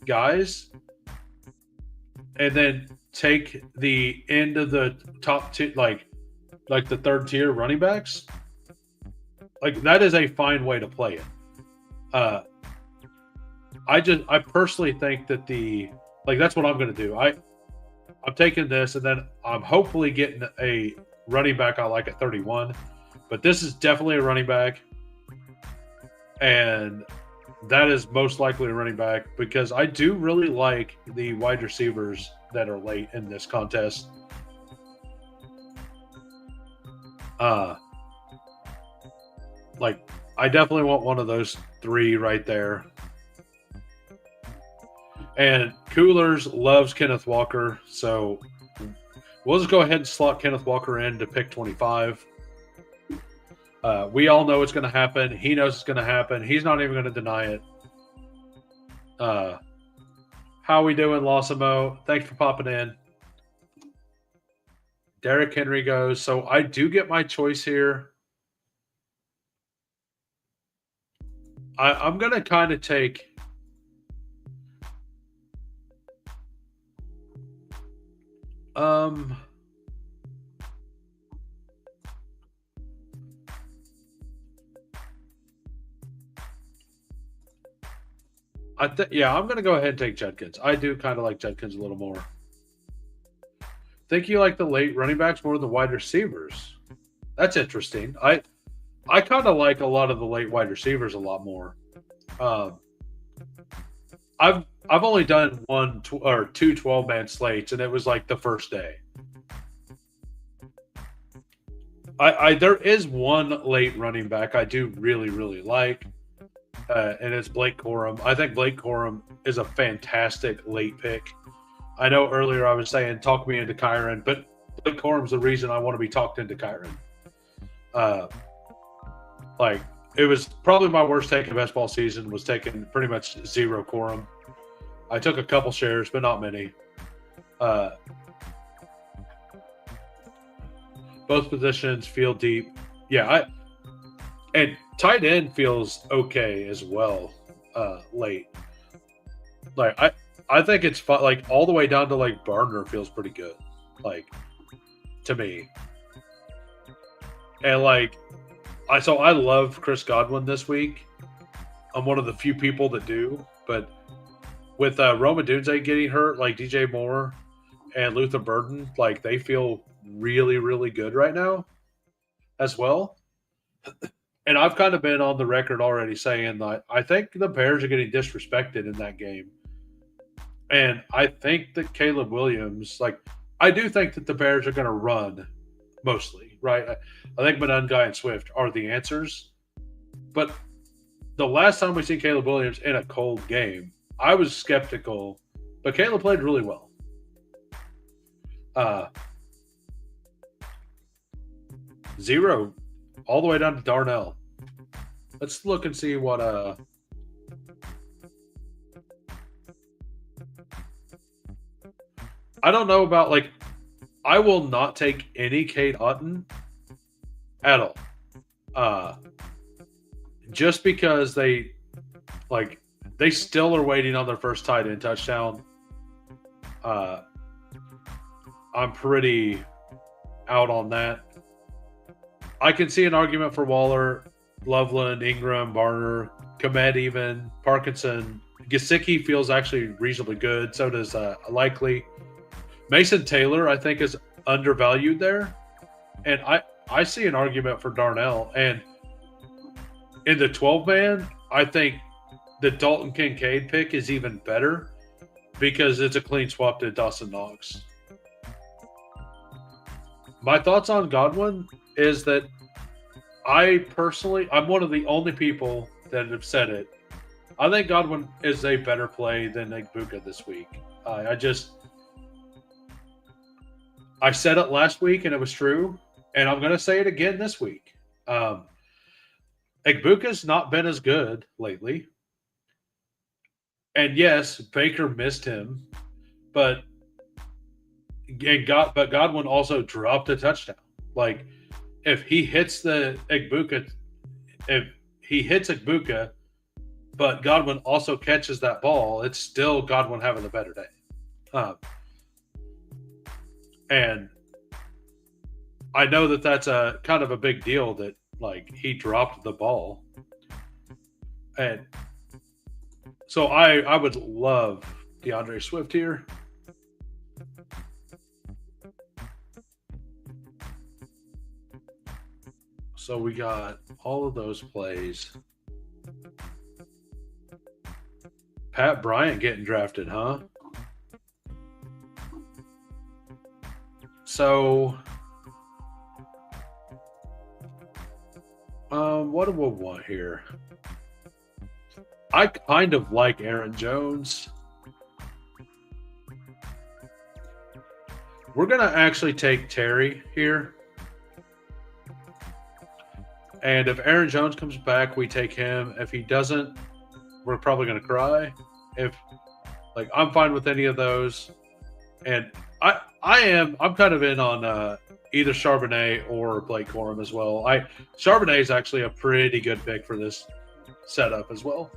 guys and then take the end of the top two, like the third tier running backs, that is a fine way to play it. I personally think that that's what I'm going to do. I'm taking this, and then I'm hopefully getting a running back I like at 31, but this is definitely a running back, and that is most likely a running back because I do really like the wide receivers that are late in this contest. I definitely want one of those three right there. And Coolers loves Kenneth Walker, so we'll just go ahead and slot Kenneth Walker in to pick 25. We all know it's going to happen. He knows it's going to happen. He's not even going to deny it. How we doing, Losimo? Thanks for popping in. Derrick Henry goes. So I do get my choice here. I'm going to kind of take... I'm going to go ahead and take Judkins. I do kind of like Judkins a little more. Think you like the late running backs more than the wide receivers? That's interesting. I kind of like a lot of the late wide receivers a lot more. I've only done two 12-man slates, and it was the first day. There is one late running back I do really, really like, and it's Blake Corum. I think Blake Corum is a fantastic late pick. I know earlier I was saying talk me into Kyron, but Blake Corum's the reason I want to be talked into Kyron. It was probably my worst take of Bestball season was taking pretty much zero Corum. I took a couple shares, but not many. Both positions feel deep. Yeah, and tight end feels okay as well late. I think it's fun, all the way down to Barner feels pretty good, to me. And I love Chris Godwin this week. I'm one of the few people that do, but with Roma Dunze getting hurt, DJ Moore and Luther Burden, like they feel really, really good right now as well. And I've kind of been on the record already saying that I think the Bears are getting disrespected in that game. And I think that Caleb Williams, like, I do think that the Bears are going to run mostly, right? I think Monangai and Swift are the answers. But the last time we seen Caleb Williams in a cold game, I was skeptical, but Caleb played really well. Zero all the way down to Darnell. Let's look and see what I don't know about, like, I will not take any Cade Otton at all. Just because they still are waiting on their first tight end touchdown. I'm pretty out on that. I can see an argument for Waller, Loveland, Ingram, Barner, Komet even, Parkinson. Gesicki feels actually reasonably good. So does Likely. Mason Taylor, I think, is undervalued there. And I see an argument for Darnell. And in the 12-man, I think the Dalton Kincaid pick is even better because it's a clean swap to Dawson Knox. My thoughts on Godwin is that I'm one of the only people that have said it. I think Godwin is a better play than Egbuka this week. I said it last week and it was true, and I'm going to say it again this week. Egbuka's not been as good lately. And yes, Baker missed him, but Godwin also dropped a touchdown. Like, if he hits Egbuka, but Godwin also catches that ball, it's still Godwin having a better day. And I know that that's a kind of a big deal that, like, he dropped the ball. And so I would love DeAndre Swift here. So we got all of those plays. Pat Bryant getting drafted, huh? So, what do we want here? I kind of like Aaron Jones. We're going to actually take Terry here. And if Aaron Jones comes back, we take him. If he doesn't, we're probably going to cry. I'm fine with any of those. And I'm kind of in on either Charbonnet or Blake Corum as well. Charbonnet is actually a pretty good pick for this setup as well.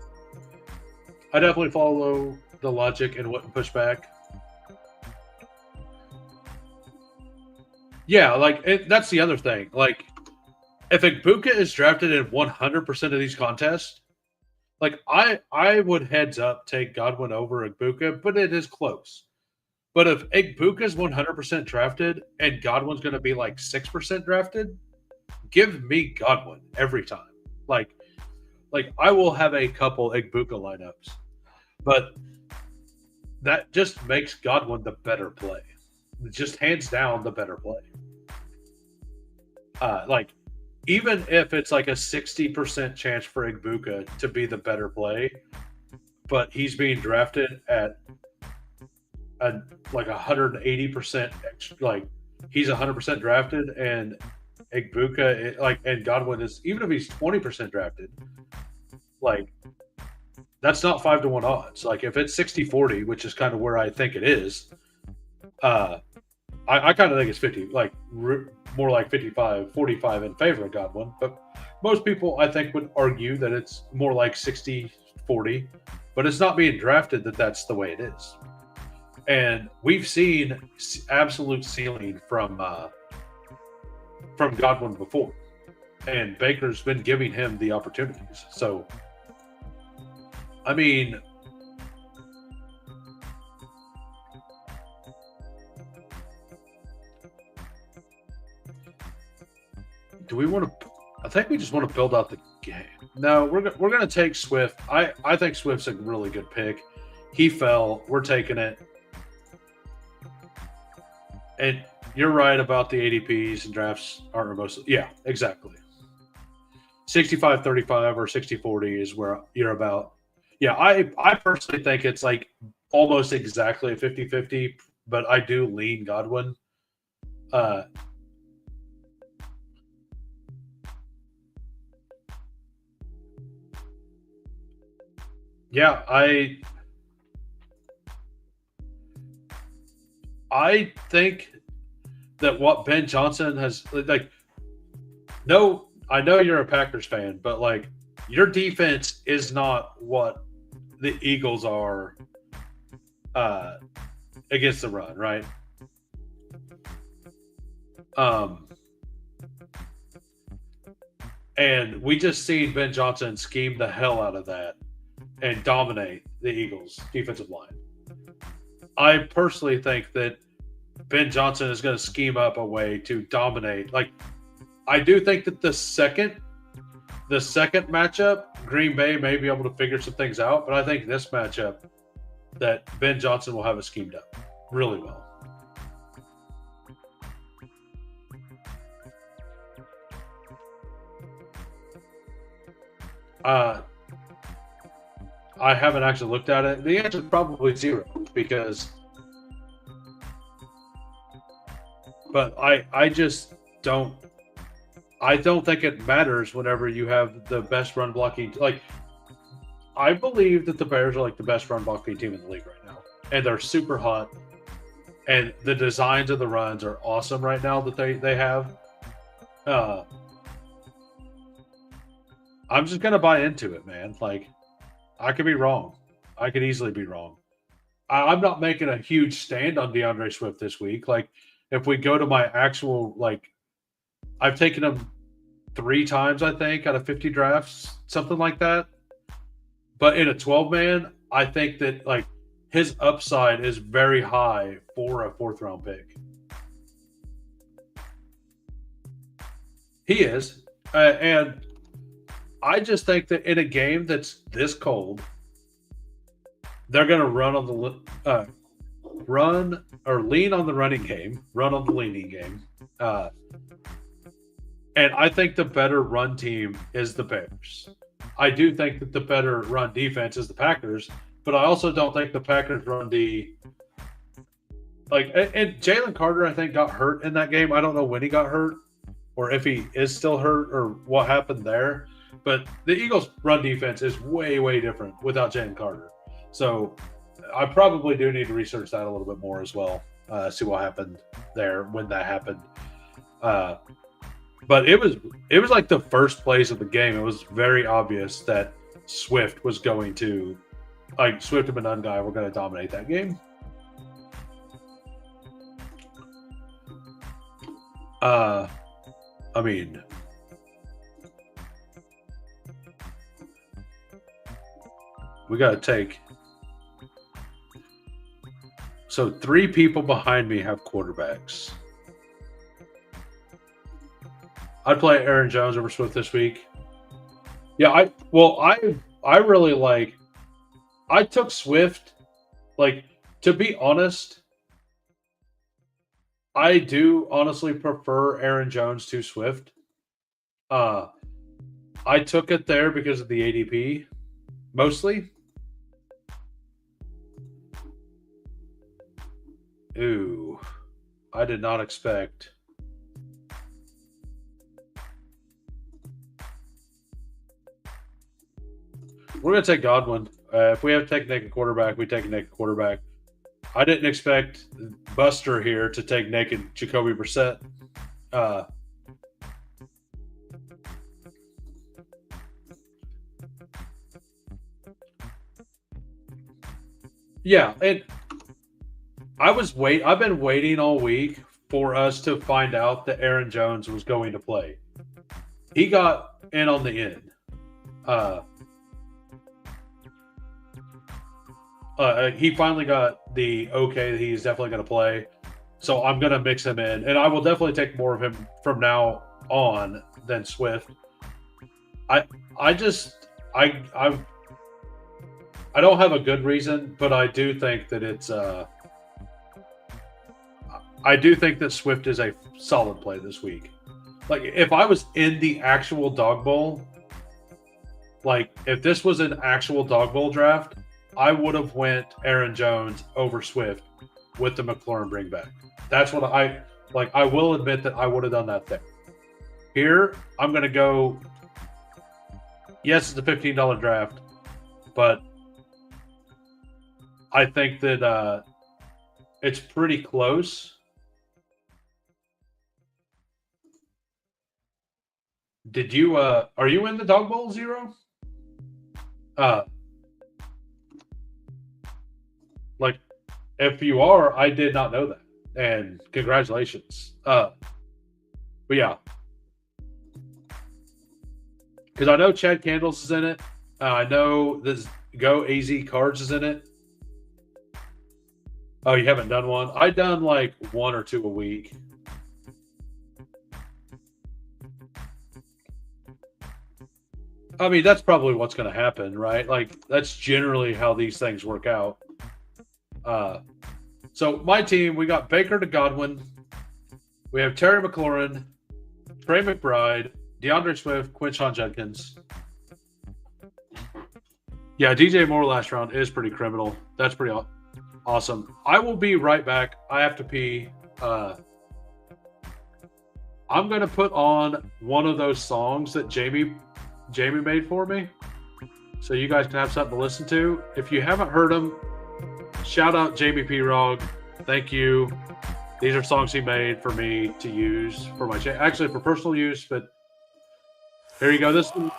I definitely follow the logic and wouldn't push back. Yeah, that's the other thing. Like, if Egbuka is drafted in 100% of these contests, like, I would heads up take Godwin over Egbuka, but it is close. But if Egbuka is 100% drafted and Godwin's going to be like 6% drafted, give me Godwin every time. Like I will have a couple Egbuka lineups, but that just makes Godwin the better play. Just hands down the better play. Even if it's like a 60% chance for Egbuka to be the better play, but he's being drafted at 180%, like he's 100% drafted, and Egbuka and Godwin is, even if he's 20% drafted, like that's not 5-1 odds. Like if it's 60-40, which is kind of where I think it is, I kind of think it's 50, like more like 55-45 in favor of Godwin. But most people, I think, would argue that it's more like 60-40, but it's not being drafted that's the way it is. And we've seen absolute ceiling from Godwin before, and Baker's been giving him the opportunities. So, I mean, Do we want to? I think we just want to build out the game. No, we're going to take Swift. I think Swift's a really good pick. He fell. We're taking it. And you're right about the ADPs and drafts aren't mostly. Yeah, exactly. 65-35 or 60-40 is where you're about. Yeah, I personally think it's like almost exactly a 50-50, but I do lean Godwin. Yeah, I think that what Ben Johnson has like. No, I know you're a Packers fan, but like your defense is not what the Eagles are against the run, right? And we just seen Ben Johnson scheme the hell out of that and dominate the Eagles' defensive line. I personally think that Ben Johnson is going to scheme up a way to dominate. Like, I do think that the second matchup, Green Bay may be able to figure some things out, but I think this matchup that Ben Johnson will have it schemed up really well. I haven't actually looked at it. The answer is probably 0 because, but I just don't. I don't think it matters whenever you have the best run blocking. Like, I believe that the Bears are like the best run blocking team in the league right now, and they're super hot. And the designs of the runs are awesome right now that they have. I'm just gonna buy into it, man. Like, I could be wrong. I could easily be wrong. I'm not making a huge stand on DeAndre Swift this week. Like, if we go to my actual, like, I've taken him 3 times, I think, out of 50 drafts, something like that. But in a 12-man, I think that, like, his upside is very high for a 4th-round pick. He is. And I just think that in a game that's this cold, they're going to run on the lean on the running game, run on the leaning game. And I think the better run team is the Bears. I do think that the better run defense is the Packers, but I also don't think the Packers run D. Like, and Jalen Carter, I think, got hurt in that game. I don't know when he got hurt or if he is still hurt or what happened there. But the Eagles' run defense is way, way different without Jalen Carter. So I probably do need to research that a little bit more as well, see what happened there when that happened. But it was like the first plays of the game. It was very obvious that Swift was going to, like, Swift and Benungai were going to dominate that game. I mean, we got to take. So 3 people behind me have quarterbacks. I'd play Aaron Jones over Swift this week. Yeah, I really like. I took Swift. Like, to be honest, I do honestly prefer Aaron Jones to Swift. I took it there because of the ADP, mostly. Ooh, I did not expect. We're going to take Godwin. If we have to take a naked quarterback, we take a naked quarterback. I didn't expect Buster here to take naked Jacoby Brissett. Yeah, and I've been waiting all week for us to find out that Aaron Jones was going to play. He got in on the end. He finally got the okay that he's definitely going to play. So I'm going to mix him in. And I will definitely take more of him from now on than Swift. I don't have a good reason, but I do think that it's I do think that Swift is a solid play this week. Like if I was in the actual dog bowl, like if this was an actual dog bowl draft, I would have went Aaron Jones over Swift with the McLaurin bring back. That's what I like. I will admit that I would have done that thing. Here, I'm going to go. Yes, it's a $15 draft, but I think that it's pretty close. Did you? Are you in the dog bowl, Zero? Like, if you are, I did not know that, and congratulations. But yeah, because I know Chad Candles is in it. I know this Go AZ Cards is in it. Oh, you haven't done one? I done like one or two a week. I mean, that's probably what's going to happen, right? Like, that's generally how these things work out. So my team, we got Baker to Godwin. We have Terry McLaurin, Trey McBride, DeAndre Swift, Quinshon Judkins. Yeah, DJ Moore last round is pretty criminal. That's pretty awesome. I will be right back. I have to pee. I'm going to put on one of those songs that Jamie made for me, so you guys can have something to listen to. If you haven't heard them, shout out Jamie P. Rog. Thank you. These are songs he made for me to use for my actually for personal use, but here you go. This one.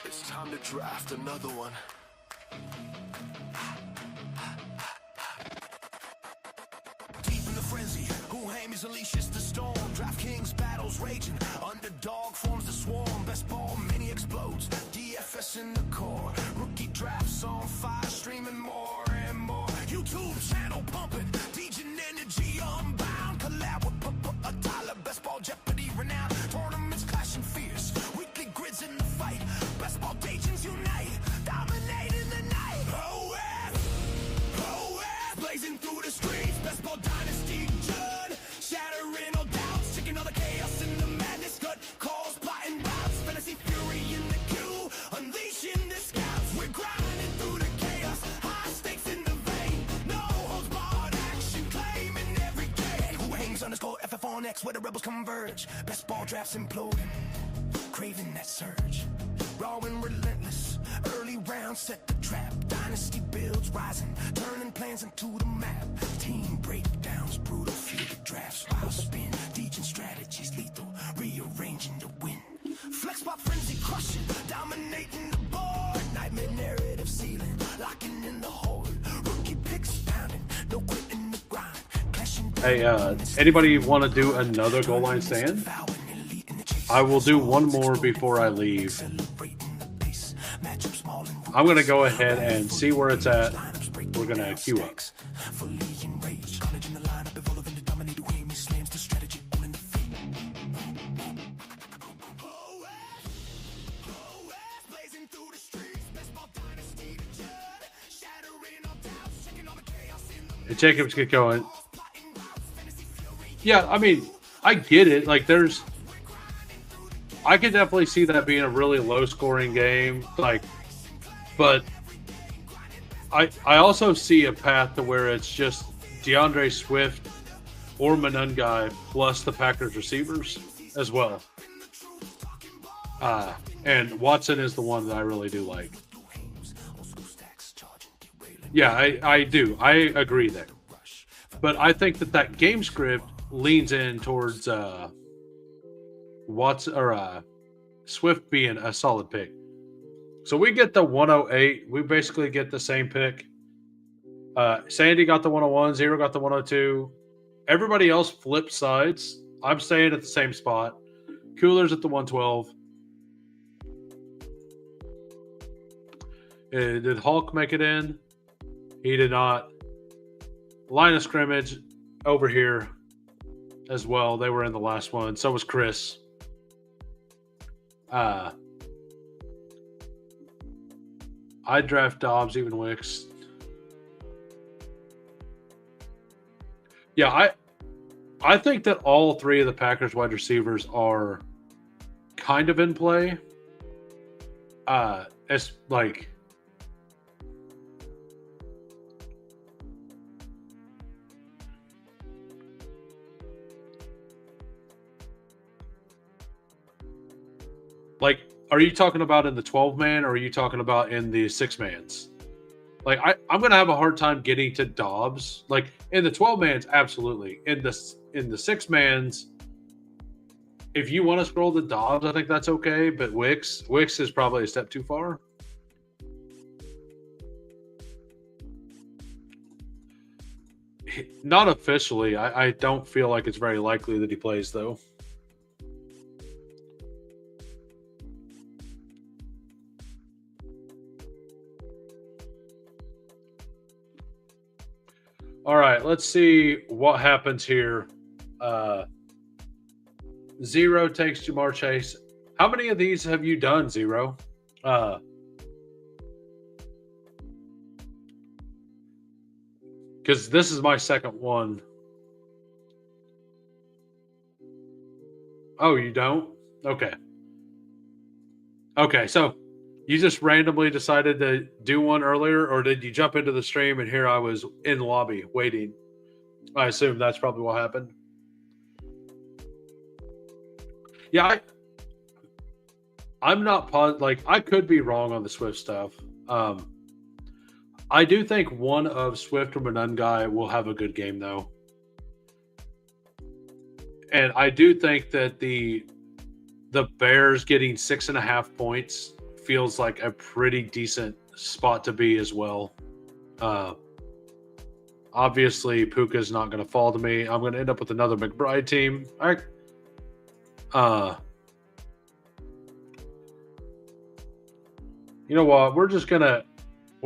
It's time to draft another one. Deep in the frenzy, who aims unleashes the storm. DraftKings battles raging, underdog forms the swarm. Bestball mini explodes, DFS in the core. Rookie drafts on fire, streaming more and more. YouTube channel pumping, Degens energy unbound. Collab with a Tyler, Bestball Jeopardy renowned. Tournaments clashing fierce, weekly grids in the fight. Bestball Degens unite, dominating the night. Oh yeah, blazing through the streets. Bestball dynasty judge, shattering all doubts, checking all the chaos in the madness. Gut calls, plotting routes, fantasy fury in the queue, unleashing the scouts. We're grinding through the chaos, high stakes in the vein. No holds barred action, claiming every game. Who hangs underscore FF on X, where the rebels converge. Bestball drafts imploding, craving that surge. Raw and relentless, early rounds set the trap. Dynasty builds rising, turning plans into the map. Team breakdowns, brutal feuded drafts. Wild spin, Degens strategies lethal, rearranging to win. Flex pop frenzy crushing, dominating the board. Nightmare narrative sealing, locking in the hold. Rookie picks pounding, no quitting the grind. Hey, anybody want to do another goal line stand? I will do one more before I leave. I'm going to go ahead and see where it's at. We're going to queue up. And Jacobs get going. Yeah, I mean, I get it. Like, I could definitely see that being a really low-scoring game. Like, but I also see a path to where it's just DeAndre Swift or Manungai plus the Packers receivers as well. And Watson is the one that I really do like. Yeah, I do. I agree there. But I think that game script leans in towards Watson or Swift being a solid pick. So we get the 108. We basically get the same pick. Sandy got the 101. Zero got the 102. Everybody else flipped sides. I'm staying at the same spot. Cooler's at the 112. Did Hulk make it in? He did not. line of scrimmage over here as well. They were in the last one. So was Chris. I draft Dobbs, even Wicks. Yeah, I think that all three of the Packers wide receivers are kind of in play. It's like are you talking about in the 12-man or are you talking about in the 6-mans? Like I'm gonna have a hard time getting to Dobbs. Like in the 12-mans, absolutely. In the 6-mans, if you want to scroll to Dobbs, I think that's okay. But Wicks is probably a step too far. Not officially. I don't feel like it's very likely that he plays, though. All right, let's see what happens here. Zero takes Jamar Chase. How many of these have you done, Zero? Because this is my second one. Oh, you don't? Okay. Okay, so you just randomly decided to do one earlier, or did you jump into the stream and here I was in the lobby waiting? I assume that's probably what happened. Yeah, I'm not like I could be wrong on the Swift stuff. I do think one of Swift or Monungai will have a good game though, and I do think that the Bears getting 6.5 points feels like a pretty decent spot to be as well. Obviously, Puka's not going to fall to me. I'm going to end up with another McBride team. You know what? We're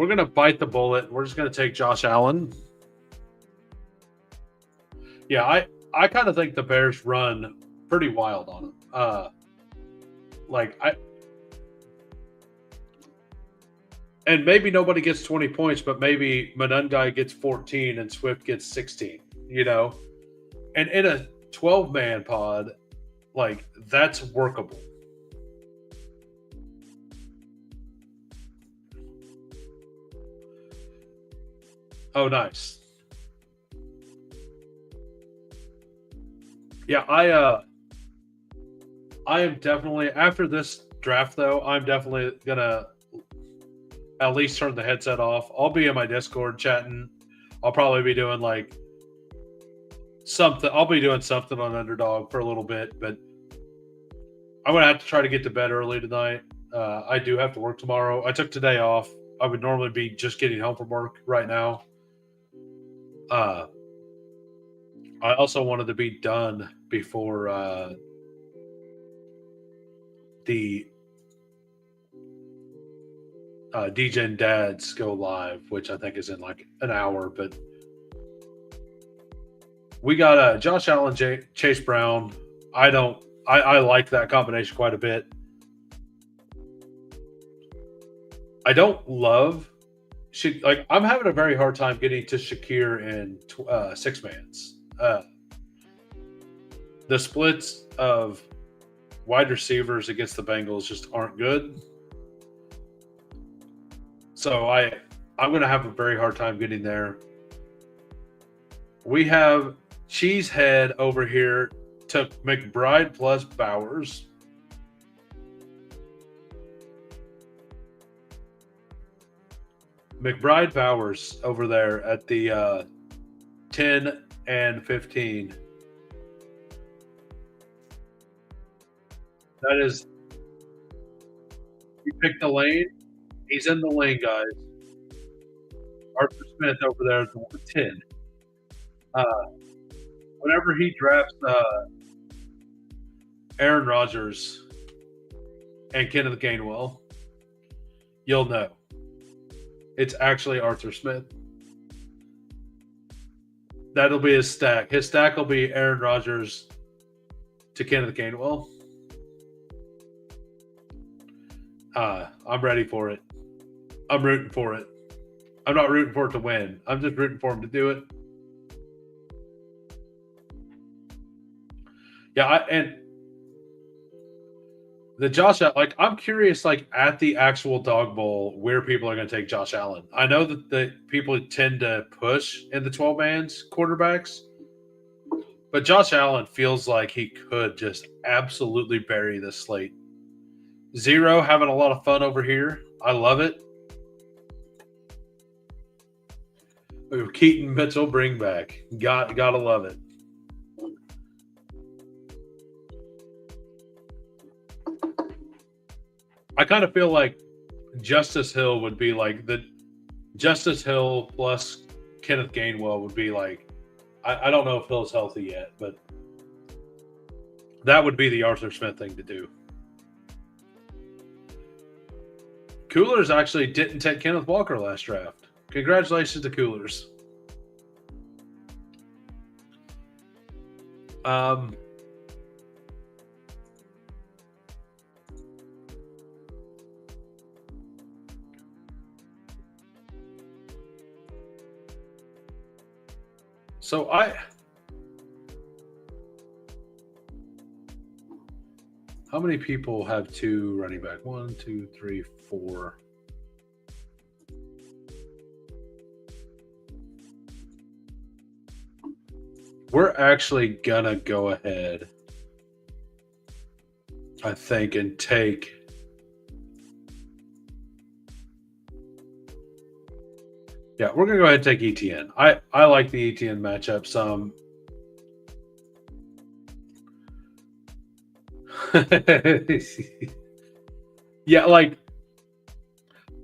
gonna bite the bullet. We're just gonna take Josh Allen. Yeah, I kind of think the Bears run pretty wild on him. And maybe nobody gets 20 points, but maybe Monungai gets 14 and Swift gets 16, you know? And in a 12-man pod, like, that's workable. Oh, nice. Yeah, I am definitely, after this draft, though, I'm definitely going to at least turn the headset off. I'll be in my Discord chatting. I'll probably be doing like something. I'll be doing something on Underdog for a little bit, but I'm going to have to try to get to bed early tonight. I do have to work tomorrow. I took today off. I would normally be just getting home from work right now. I also wanted to be done before the Degens Dads go live, which I think is in like an hour. But we got Josh Allen, Chase Brown. I like that combination quite a bit. I don't love I'm having a very hard time getting to Shakir in 6-mans. The splits of wide receivers against the Bengals just aren't good. So I'm going to have a very hard time getting there. We have Cheesehead over here, took McBride plus Bowers. McBride Bowers over there at the 10 and 15. That is, you pick the lane. He's in the lane, guys. Arthur Smith over there at the 10. Whenever he drafts Aaron Rodgers and Kenneth Gainwell, you'll know. It's actually Arthur Smith. That'll be his stack. His stack will be Aaron Rodgers to Kenneth Gainwell. I'm ready for it. I'm rooting for it. I'm not rooting for it to win. I'm just rooting for him to do it. Yeah, and the Josh, like, I'm curious, like, at the actual dog bowl, where people are going to take Josh Allen. I know that the people tend to push in the 12 man's quarterbacks, but Josh Allen feels like he could just absolutely bury this slate. Zero having a lot of fun over here. I love it. Keaton Mitchell bring back. Gotta love it. I kind of feel like Justice Hill would be like the Justice Hill plus Kenneth Gainwell would be like, I don't know if Hill's healthy yet, but that would be the Arthur Smith thing to do. Coolers actually didn't take Kenneth Walker last draft. Congratulations to Coolers. So how many people have two running back? 1, 2, 3, 4. We're actually gonna go ahead, I think, and take we're gonna go ahead and take ETN. I like the ETN matchup some. Yeah, like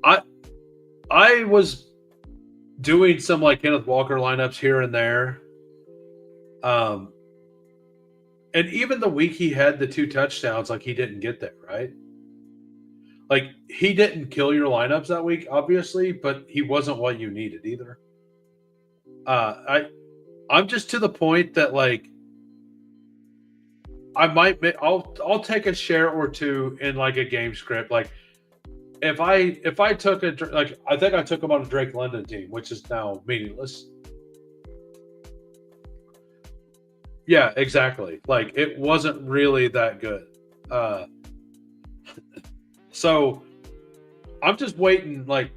I was doing some like Kenneth Walker lineups here and there. And even the week he had the 2 touchdowns, like he didn't get there, right? Like he didn't kill your lineups that week, obviously, but he wasn't what you needed either. I'm just to the point that like I'll take a share or two in like a game script. Like if I took I think I took him on a Drake London team, which is now meaningless. Yeah, exactly. Like it wasn't really that good. So I'm just waiting. Like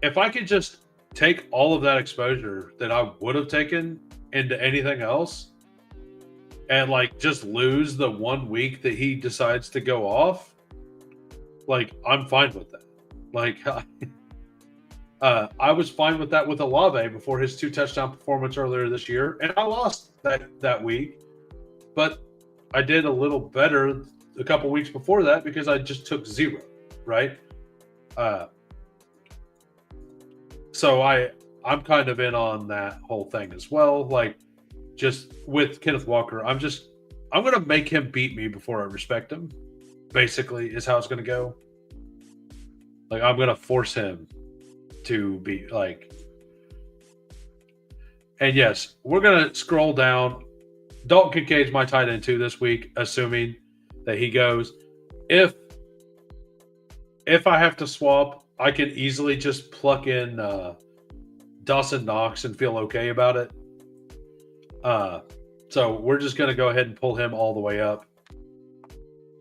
if I could just take all of that exposure that I would have taken into anything else and like just lose the 1 week that he decides to go off, like I'm fine with that. Like I was fine with that with Olave before his 2 touchdown performance earlier this year, and I lost that week, but I did a little better a couple weeks before that because I just took 0, right? So I'm kind of in on that whole thing as well. Like just with Kenneth Walker, I'm going to make him beat me before I respect him, basically is how it's going to go. Like I'm going to force him to be like, and yes, we're going to scroll down. Dalton Kincaid's my tight end 2 this week, assuming that he goes. If I have to swap, I can easily just pluck in Dawson Knox and feel okay about it. So we're just going to go ahead and pull him all the way up.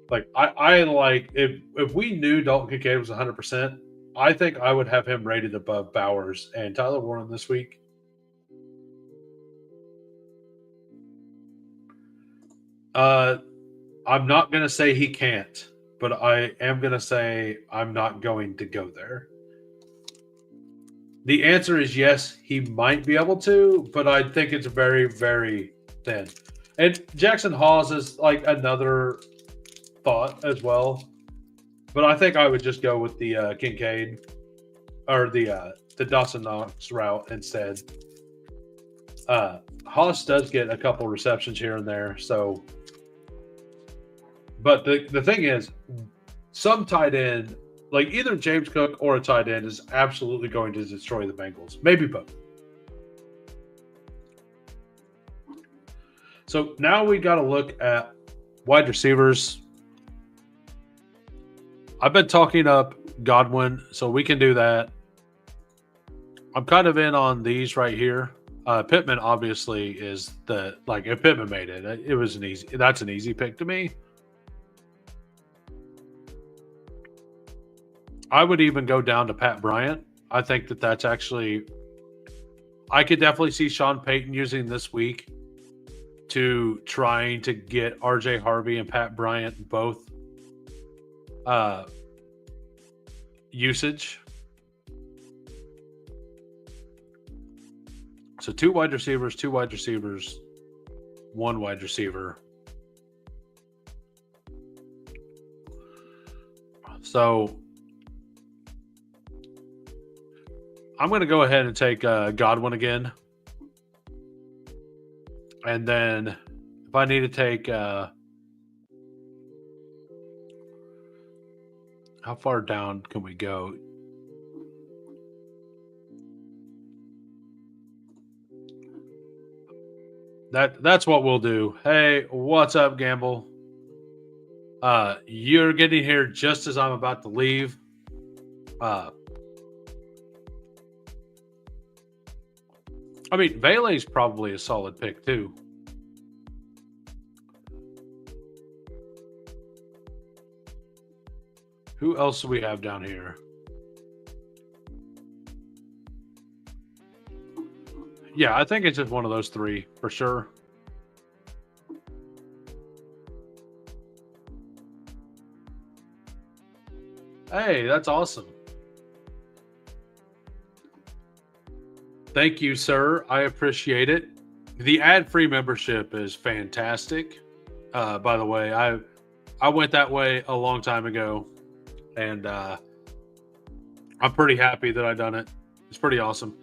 Like I like if we knew Dalton Kincaid was 100%, I think I would have him rated above Bowers and Tyler Warren this week. I'm not going to say he can't, but I am going to say I'm not going to go there. The answer is yes, he might be able to, but I think it's very, very thin. And Jackson Hawes is like another thought as well. But I think I would just go with the Kincaid or the Dawson Knox route instead. Haas does get a couple receptions here and there, so. But the thing is, some tight end, like either James Cook or a tight end, is absolutely going to destroy the Bengals. Maybe both. So now we got to look at wide receivers. I've been talking up Godwin, so we can do that. I'm kind of in on these right here. Pittman obviously is if Pittman made it, it was that's an easy pick to me. I would even go down to Pat Bryant. I think that's actually, I could definitely see Sean Payton using this week to trying to get RJ Harvey and Pat Bryant both usage. So 2 wide receivers, 1 wide receiver. So I'm going to go ahead and take Godwin again. And then if I need to take how far down can we go? That's what we'll do. Hey, what's up, Gamble? You're getting here just as I'm about to leave. I mean, Vele's probably a solid pick too. Who else do we have down here? Yeah, I think it's just one of those 3 for sure. Hey, that's awesome. Thank you, sir. I appreciate it. The ad-free membership is fantastic. By the way, I went that way a long time ago, and I'm pretty happy that I done it. It's pretty awesome.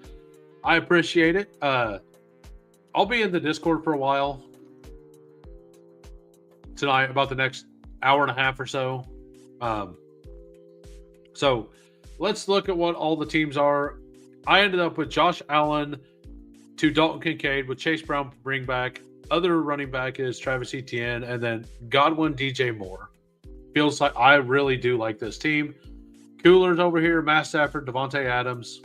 I appreciate it. I'll be in the Discord for a while tonight, about the next hour and a half or so. So let's look at what all the teams are. I ended up with Josh Allen to Dalton Kincaid with Chase Brown bring back. Other running back is Travis Etienne, and then Godwin, DJ Moore. Feels like I really do like this team. Coolers over here, Matt Stafford, Devontae Adams,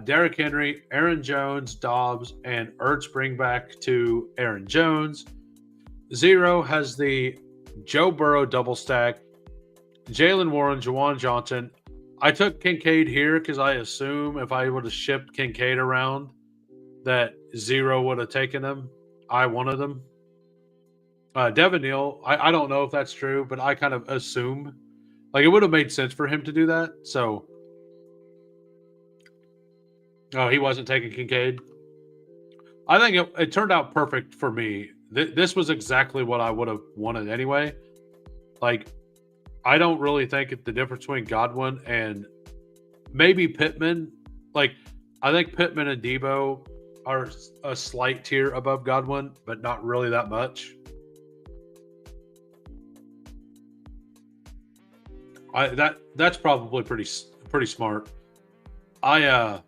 Derrick Henry, Aaron Jones, Dobbs, and Ertz bring back to Aaron Jones. Zero has the Joe Burrow double stack, Jalen Warren, Juwan Johnson. I took Kincaid here because I assume if I would have shipped Kincaid around that Zero would have taken him. I wanted him. Devin Neal, I don't know if that's true, but I kind of assume. Like, it would have made sense for him to do that. So, he wasn't taking Kincaid. I think it turned out perfect for me. This was exactly what I would have wanted anyway. Like, I don't really think the difference between Godwin and maybe Pittman. Like, I think Pittman and Debo are a slight tier above Godwin, but not really that much. That's probably pretty smart. I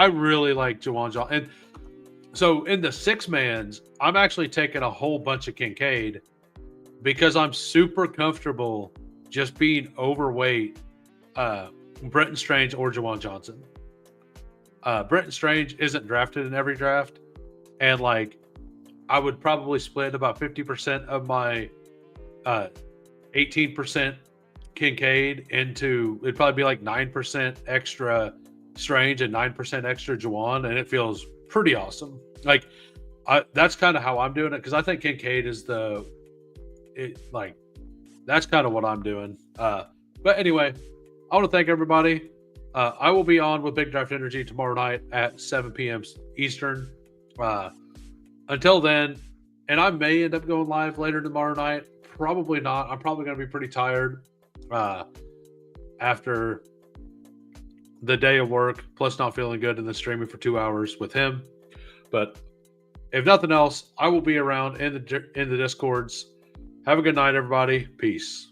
really like Juwan Johnson. And so in the 6-mans, I'm actually taking a whole bunch of Kincaid because I'm super comfortable just being overweight Brenton Strange or Juwan Johnson. Brenton Strange isn't drafted in every draft. And like, I would probably split about 50% of my 18% Kincaid into, it'd probably be like 9% extra Strange and 9% extra Juwan, and it feels pretty awesome. Like, that's kind of how I'm doing it, because I think Kincaid is that's kind of what I'm doing. But anyway, I want to thank everybody. I will be on with Big Draft Energy tomorrow night at 7 p.m. Eastern. Until then, and I may end up going live later tomorrow night. Probably not. I'm probably going to be pretty tired after the day of work, plus not feeling good, and then streaming for 2 hours with him. But if nothing else, I will be around in the Discords. Have a good night, everybody. Peace.